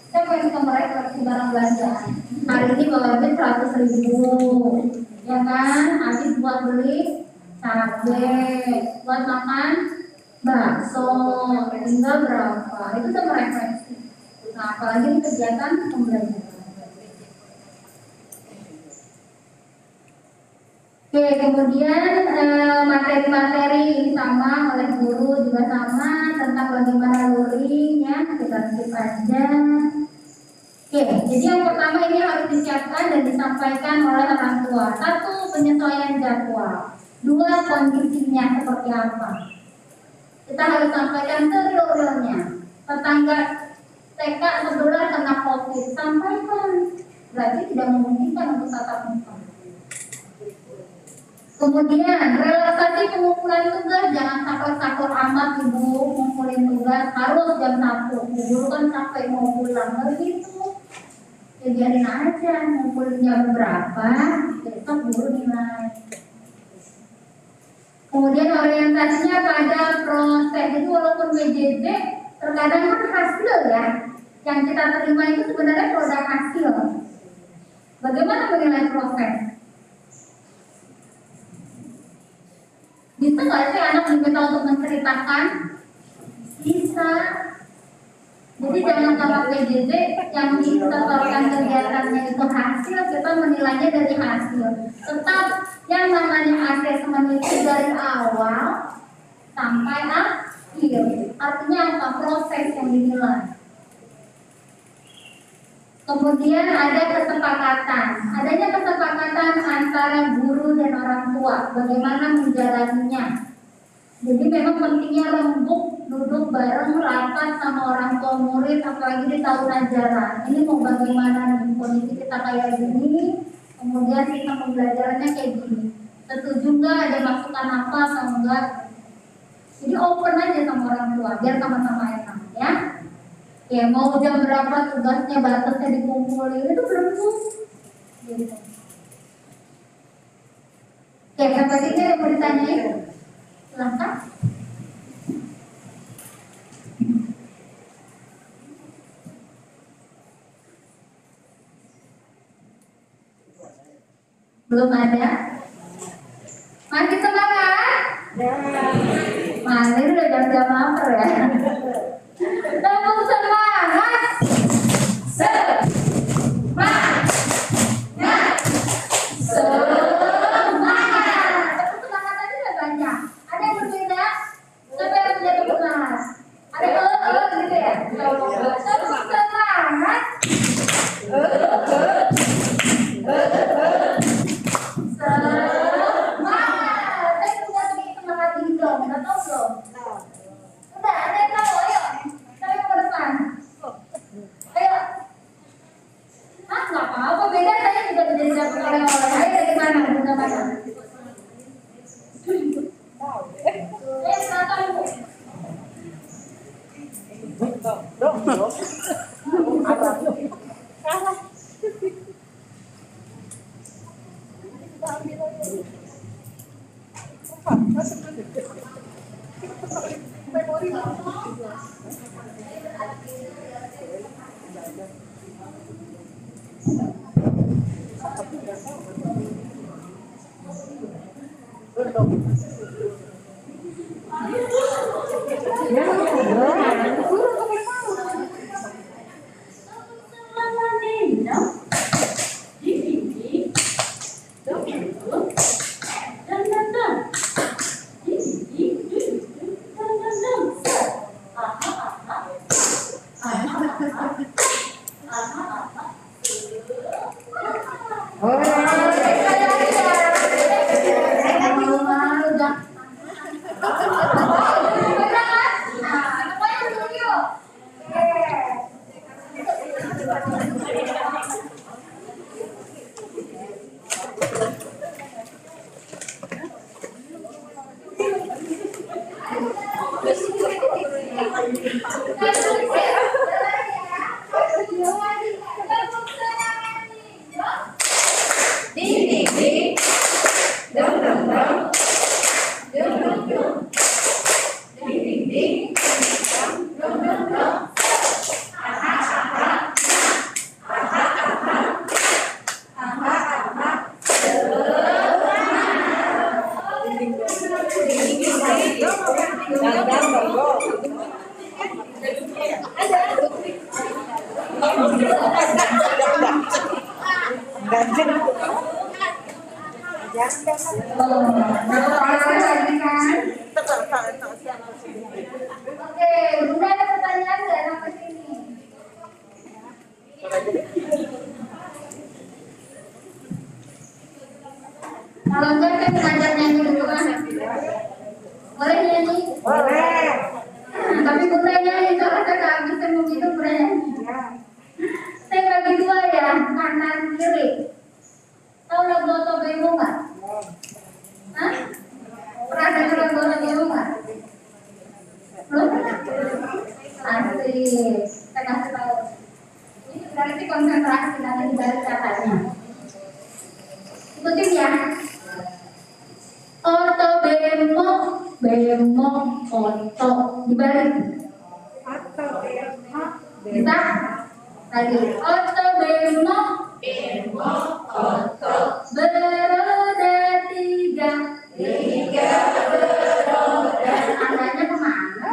Siapa yang suka merefleksi barang belanjaan? Hari ini bawa duit 100.000, ya kan? Habis buat beli cabai, buat makan bakso, tinggal berapa? Itu udah merefleksi. Nah, apalagi di kegiatan pembelajaran. Oke, kemudian materi-materi ini sama oleh guru juga sama tentang bagaimana luring ya, kita skip aja. Oke, jadi yang pertama ini harus disiapkan dan disampaikan oleh orang tua. 1, penyesuaian jadwal. 2, kondisinya seperti apa. Kita harus sampaikan real-realnya. Tetangga TK sebelah kena COVID, sampaikan. Berarti tidak memungkinkan untuk tatap muka. Kemudian relaksasi pengumpulan tugas, jangan sakur-sakur amat ibu ngumpulin tugas harus jam 1. Guru kan sampai mau pulang begitu. Ya biarin aja ngumpulin jam berapa, besok guru nilai. Kemudian orientasinya pada proses. Jadi walaupun PJJ terkadang kan hasil ya, yang kita terima itu sebenarnya produk hasil. Bagaimana menilai proses? Bisa nggak sih anak diminta untuk menceritakan? Bisa. Jadi jangan kalau PJJ yang disetorkan kegiatannya itu hasil, kita menilainya dari hasil. Tetap yang namanya asesmen itu dari awal sampai akhir. Artinya apa? Proses yang dinilai. Kemudian ada kesepakatan. Adanya kesepakatan antara guru dan orang tua. Bagaimana menjalaninya. Jadi memang pentingnya rembuk, duduk bareng, rapat sama orang tua murid, apalagi di tahun ajaran. Ini mau bagaimana nih kondisi kita kayak gini, kemudian sistem pembelajarannya kayak gini. Setuju nggak, ada masukan apa atau enggak? Jadi open aja sama orang tua, biar sama-sama enak ya. Ya mau jam berapa tugasnya, batasnya dikumpulin, itu belum tentu. Gitu. Oke, sampai sini ada mau ditanyain? Silahkan. Belum ada? Masih semangat? Masih udah jam-jam lapar ya. Tepuk semangat. Semangat. Semangat tadi udah banyak. Ada yang berbeda? Siapa yang punya tepuk semangat? Ada gitu ya? Tepuk semangat. Oke, Bunda ada pertanyaan nggak sampai sini? Kalau enggak saya belajar nyanyi dulu kan? Boleh nyanyi? Boleh. Tapi Bunda nyanyi, soalnya saya nggak bisa begitu Bunda nyanyi. Saya bagi dua ya, kanan kiri. Tahu lagu Oto Bemo nggak? Hah? Pernah dengar lagu Oto Bemo nggak? Belum? Asik. Saya kasih tahu. Ini berarti konsentrasi nanti dari katanya. Ikutin ya. Oto Bemo, Bemo, Oto. Dibalik. Bisa? Lagi. Oto Bemo, Bemo, Oto. Beroda tiga, tiga beroda. Tandanya kemana?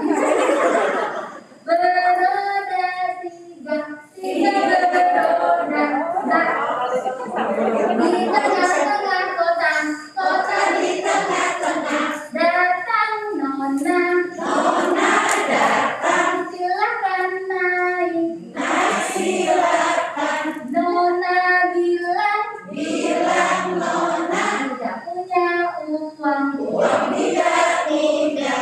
Beroda tiga, tiga beroda. Di tengah-tengah kota, kota di tengah-tengah. Datang nona, nona datang. Silakan naik, silakan. Nona bilang, bilang nona tidak punya uang, uang tidak punya.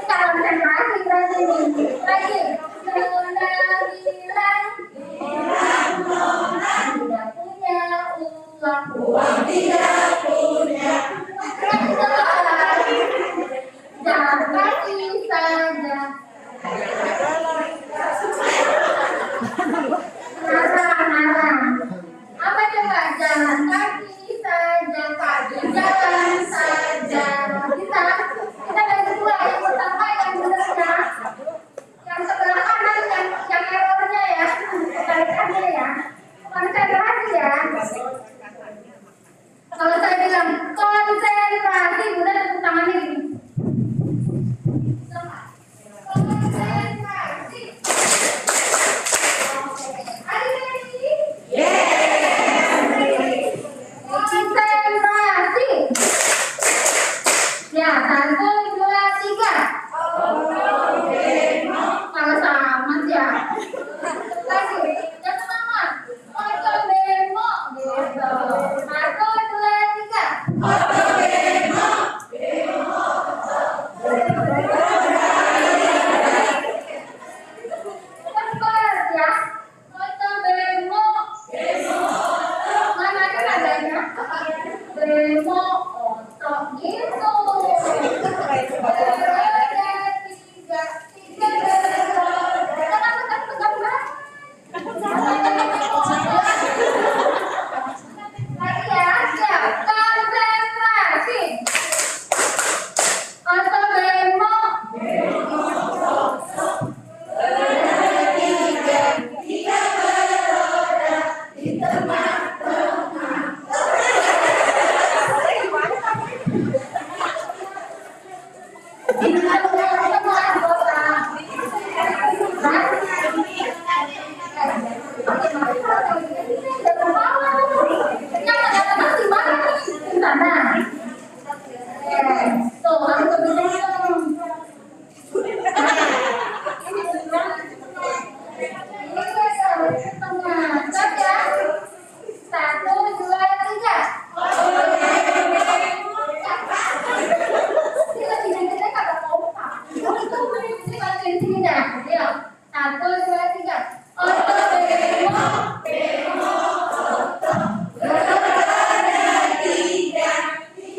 Konsentrasi berarti nih. Lagi. Nona bilang, bilang nona tidak punya uang, uang tidak punya. Jangan kasih saja. Marah. Apa coba? Jalan kaki saja, kaki jalan saja. Bisa? Kita bagi dua, yang pertama yang benernya, yang sebelah kanan yang errornya ya, kebalikannya ya. Konsentrasi ya. Kalau saya bilang konsentrasi, udah tepuk tangannya gini. Konsentrasi. Adik-adik. Konsentrasi. Ya, 1, 2, 3. Kalau sama ya. Lagi, yang pertama. Oto Bemo, gitu. 1, 2, 3. Oto Bemo, Bemo. Cepat ya. Oto Bemo, Bemo. Mana kan adanya? Bemo, Oto, gitu. Beroda tiga, tiga beroda. Tegang banget. Lagi ya, siap. Konsentrasi. Oto Bemo, tiga beroda di tengah-tengah. Satu, dua, tiga. Oto Bemo, Bemo, Oto. Beroda tiga, tiga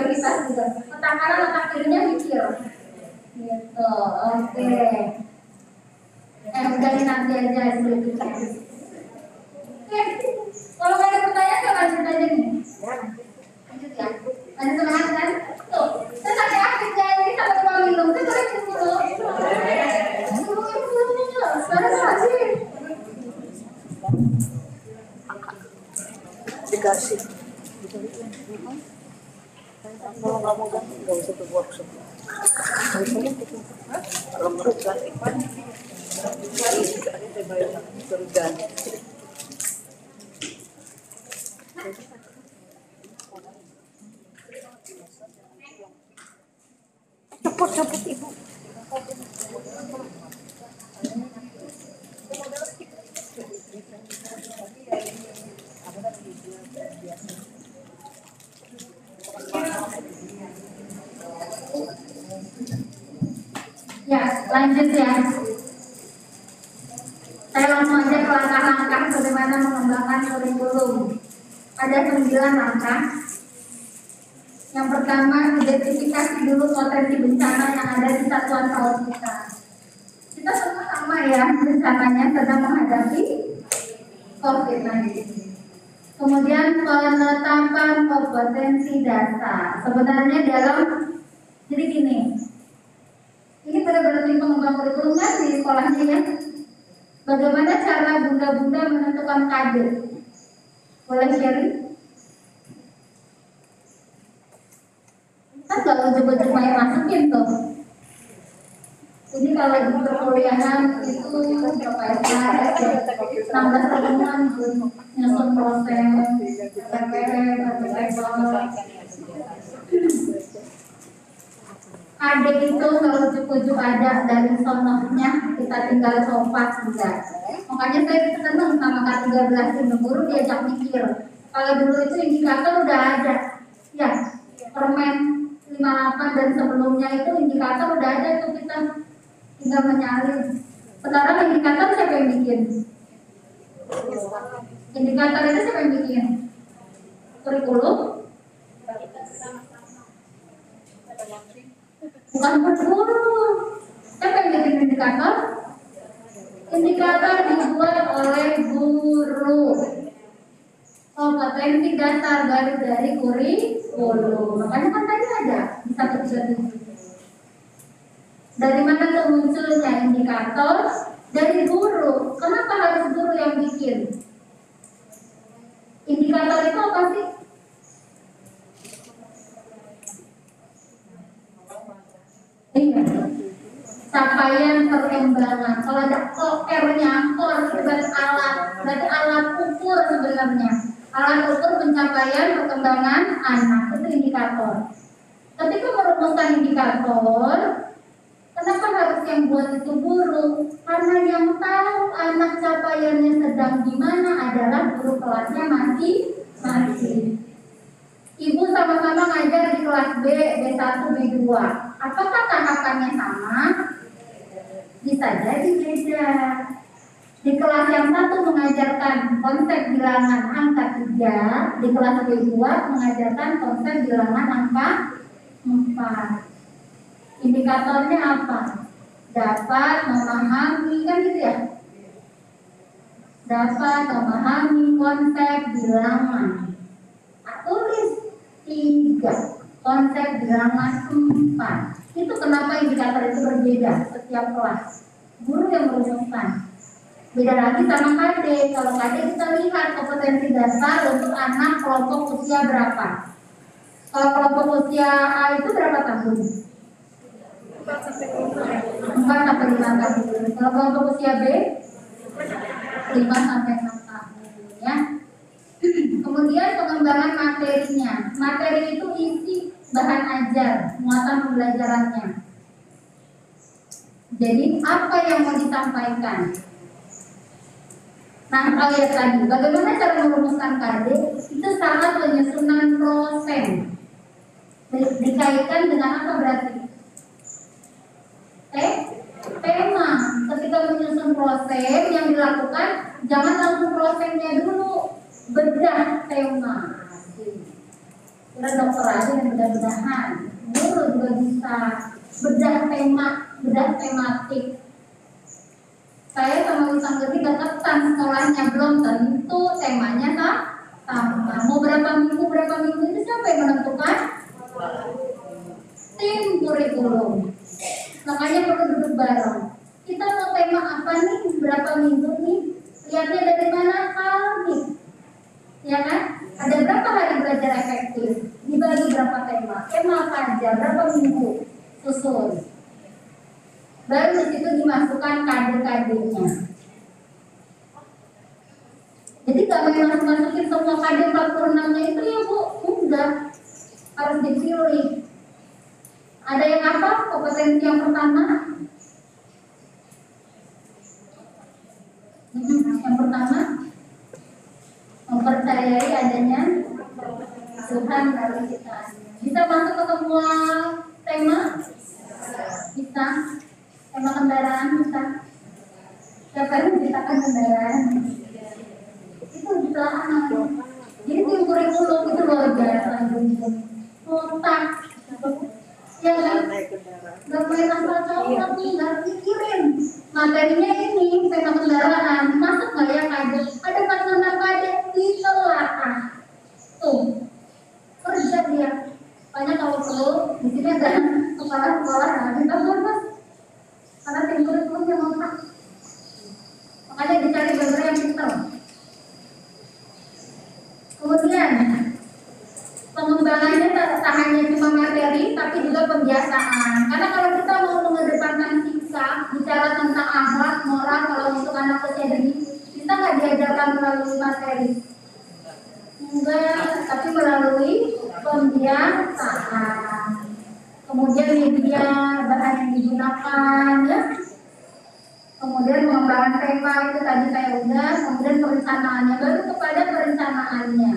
kreativitas juga. Otak kanan, otak kirinya mikir. Gitu, oke. Udahin nanti aja berikutnya. Oke, kalau nggak ada pertanyaan, kita lanjut aja nih. Lanjut ya. Lanjut semangat kan? Tuh, saya sampai aktif ya, ini sama tukang minum. Saya boleh minum dulu. Sekarang lagi. Dikasih. Kalau nggak mau ganti, nggak usah ke workshop. Kalau menurut ganti, saya bayar terus ganti. Cepet ibu. Ya, lanjut ya. Saya langsung aja ke langkah-langkah bagaimana mengembangkan kurikulum. Ada 9 langkah. Yang pertama, identifikasi dulu potensi bencana yang ada di satuan paut kita. Kita semua sama ya, bencananya sedang menghadapi COVID-19. Kemudian penetapan kompetensi dasar. Sebenarnya jadi gini, ini benar-benar tim pengembang kurikulum kan di sekolahnya ya. Bagaimana cara bunda-bunda menentukan kade? Boleh sharing? Kan kalau ujuk-ujuk main masukin tuh. Ini kalau di perkuliahan itu berapa ya? 16 tahunan nyusun proses Adik itu kalau ujuk-ujuk ada dari sononya, kita tinggal coba juga. Makanya saya senang sama K13 ini, guru diajak mikir. Kalau dulu itu indikator udah ada, ya permen 58 dan sebelumnya itu indikator udah ada, itu kita tinggal menyalin. Sekarang indikator siapa yang bikin? Indikator itu siapa yang bikin? Kurikulum? Bukan guru. Siapa yang bikin indikator? Indikator dibuat oleh guru. Kompetensi dasar baru dari kurikulum. Makanya kan tadi ada di 137. Dari mana tuh munculnya indikator? Dari guru. Kenapa harus guru yang bikin? Indikator itu apa sih? Iya. Capaian perkembangan. Kalau ada R-nya, itu berarti alat ukur sebenarnya. Alat ukur pencapaian perkembangan anak, itu indikator. Ketika merumuskan indikator, kenapa harus yang buat itu guru? Karena yang tahu anak capaiannya sedang di mana adalah guru kelasnya masing-masing. Ibu sama-sama ngajar di kelas B, B1, B2. Apakah tahapannya sama? Bisa jadi beda. Di kelas yang satu mengajarkan konsep bilangan angka 3, di kelas B2 mengajarkan konsep bilangan angka 4. Indikatornya apa? Dapat memahami, kan gitu ya? Dapat memahami konsep bilangan. Tulis 3, konsep bilangan 4. Itu kenapa indikator itu berbeda setiap kelas. Guru yang merumuskan. Beda lagi sama KD. Kalau KD kita lihat kompetensi dasar untuk anak kelompok usia berapa. Kalau kelompok usia A itu berapa tahun? 4 sampai 5 tahun. Kalau kelompok usia B 5 sampai 6 tahun ya. Kemudian pengembangan materinya. Materi itu isi bahan ajar, muatan pembelajarannya. Jadi apa yang mau disampaikan? Nah, lihat tadi, bagaimana cara merumuskan KD? Itu sangat penyusunan proses. Dikaitkan dengan apa berarti? Tema. Ketika menyusun proses yang dilakukan, jangan langsung prosesnya dulu. Bedah tema. Kira dokter aja yang bedah-bedahan. Guru juga bisa bedah tema, bedah tematik. Saya sama Wisanggerti deketan sekolahnya, belum tentu temanya sama. Mau berapa minggu itu siapa yang menentukan? Tim kurikulum. Makanya perlu duduk bareng. Kita mau tema apa nih? Berapa minggu nih? Lihatnya dari mana? Nih, ya kan? Ada berapa hari belajar efektif? Dibagi berapa tema? Tema apa aja? Berapa minggu? Susun. Baru di situ dimasukkan kade-kadenya. Jadi gak main masukin semua kade 46-nya itu ya Bu, enggak. Harus dipilih. Ada yang apa? Kompetensi yang pertama. Yang pertama, mempercayai adanya Tuhan dari kita. Bisa masuk ke semua tema? Bisa. Tema kendaraan bisa. Siapa yang menciptakan kendaraan? Itu bisa. Jadi tim kurikulum itu luar biasa. Otak. Ya kan? Gak boleh asal tahu tapi gak pikirin. Materinya ini tema kendaraan. Masuk gak ya kade? Ada 46 kade ditelaah. Tuh. Kerja dia. Banyak kalau perlu. Di sini ada kepala sekolah. Nah, kita bebas. Karena tim kurikulum yang otak. Makanya dicari beberapa yang pintar. Kemudian pengembangannya tak hanya cuma materi, tapi juga pembiasaan. Karena kalau kita mau mengedepankan sikap, bicara tentang akhlak, moral, kalau untuk anak usia dini, kita nggak diajarkan melalui materi. Enggak, tapi melalui pembiasaan. Kemudian media, bahan yang digunakan, ya. Kemudian pengembangan tema itu tadi saya udah, kemudian perencanaannya, baru kepada perencanaannya.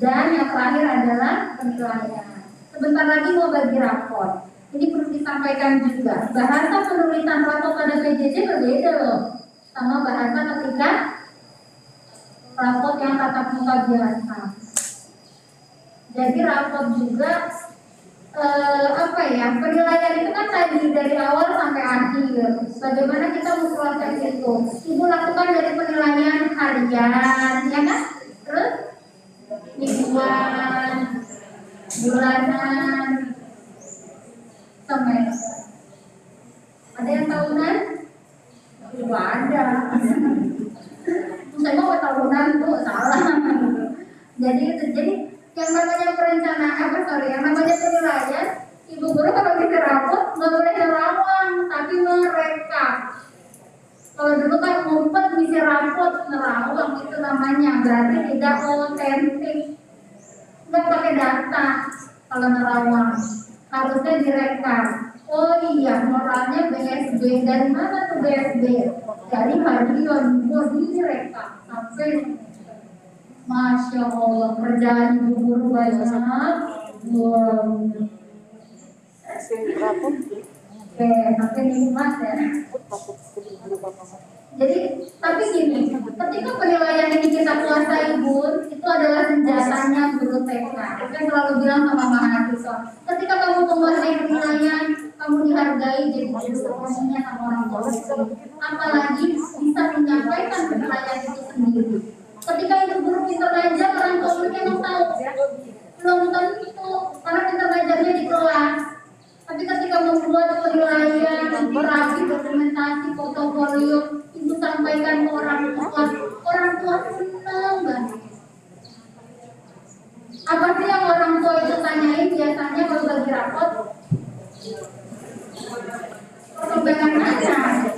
Dan yang terakhir adalah penilaian. Sebentar lagi mau bagi rapor. Ini perlu disampaikan juga. Bahasa penulisan rapor pada PJJ berbeda loh, sama bahasa ketika rapor yang tatap muka biasa. Jadi rapor juga penilaian itu kan tadi dari awal sampai akhir. Bagaimana kita memproses itu? Ibu lakukan dari penilaian harian, ya kan? Terus mingguan, bulanan, semester. Ada yang tahunan? Tidak ada. Saya mau tahunan tuh salah. Jadi yang namanya perencanaan, yang namanya penilaian, ibu guru kalau bikin rapot nggak boleh nerawang, tapi merekap. Kalau dulu kan ngumpet ngisi rapot, nerawang itu namanya, berarti tidak otentik, nggak pakai data. Kalau nerawang harusnya direkap. Oh iya, moralnya BSB. Dari mana tuh BSB? Dari harian, direkap sampai. Masya Allah, kerjaan ibu guru banyak. Oke, tapi nikmat ya. Jadi, tapi gini, ketika penilaian ini kita kuasai Bun, itu adalah senjatanya guru TK. Saya selalu bilang sama mahasiswa, ketika kamu menguasai penilaian, kamu dihargai jadi guru umumnya sama orang tua. Apalagi bisa menyampaikan penilaian itu sendiri. Ketika itu guru pintar ngajar, orang tua memang tahu. Belum tentu, karena pintar ngajarnya di kelas. Tapi ketika membuat penilaian, rapi, dokumentasi, portofolio, itu sampaikan ke orang tua senang banget. Apa sih yang orang tua itu tanyain biasanya kalau bagi rapot? Perkembangan anak.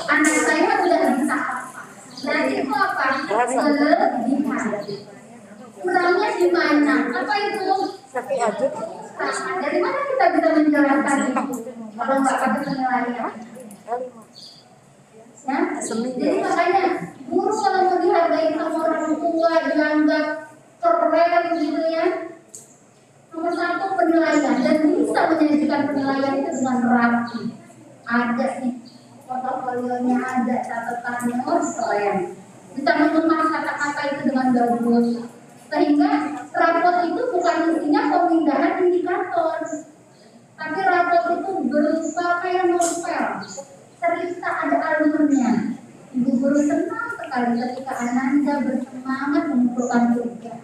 Anak saya udah bisa apa? Berarti itu apa? Kelebihan. Kurangnya di mana? Apa itu? Dari mana kita bisa menjelaskan itu? Kalau nggak pakai penilaian? Ya? Jadi makanya guru kalau mau dihargai sama orang tua, dianggap keren gitu ya. Nomor satu penilaian, dan bisa menyajikan penilaian itu dengan rapi. Ada nih portofolionya, ada catatannya, keren. Bisa mengemas kata-kata itu dengan bagus, sehingga Rapot itu bukan isinya pemindahan indikator, tapi rapot itu berupa kayak novel, cerita ada alurnya. Ibu guru senang sekali ketika Ananda bersemangat mengumpulkan tugas.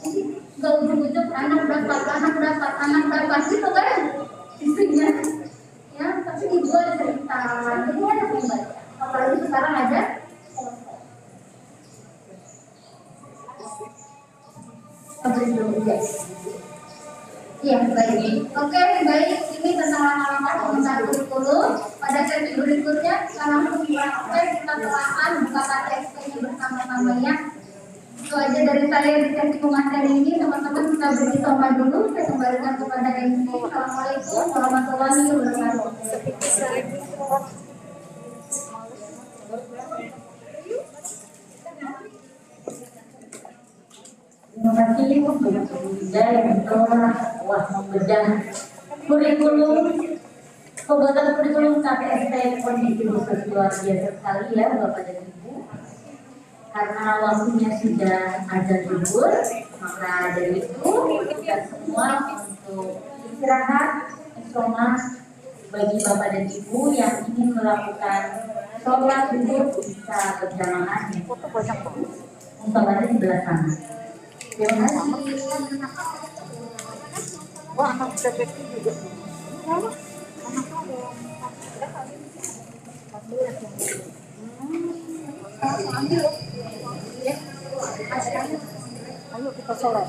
Jadi gak ujuk-ujuk anak dapat gitu kan isinya. Ya, tapi dibuat cerita, jadi enak membaca. Apalagi sekarang ada iya, baik. Oke, baik. Ini tentang langkah-langkah pembentukan kurikulum. Pada sesi berikutnya kita langsung praktek, kita telaah buka KTSP-nya bersama-sama ya. Itu aja dari saya di sesi pemateri ini. Teman-teman kita beri soma dulu. Saya kembalikan kepada MC. Assalamualaikum warahmatullahi wabarakatuh. Terima kasih untuk Bunda yang telah membedah kurikulum, pembuatan kurikulum KTSP kondisi khusus luar biasa sekali ya Bapak dan Ibu. Karena waktunya sudah azan zuhur, maka dari itu kita semua untuk istirahat, istiqomah bagi Bapak dan Ibu yang ingin melakukan sholat zuhur bisa berjamaah. Sholatnya di sebelah sana. Terima kasih. Wah, anak bebek juga. Ayo kita sholat.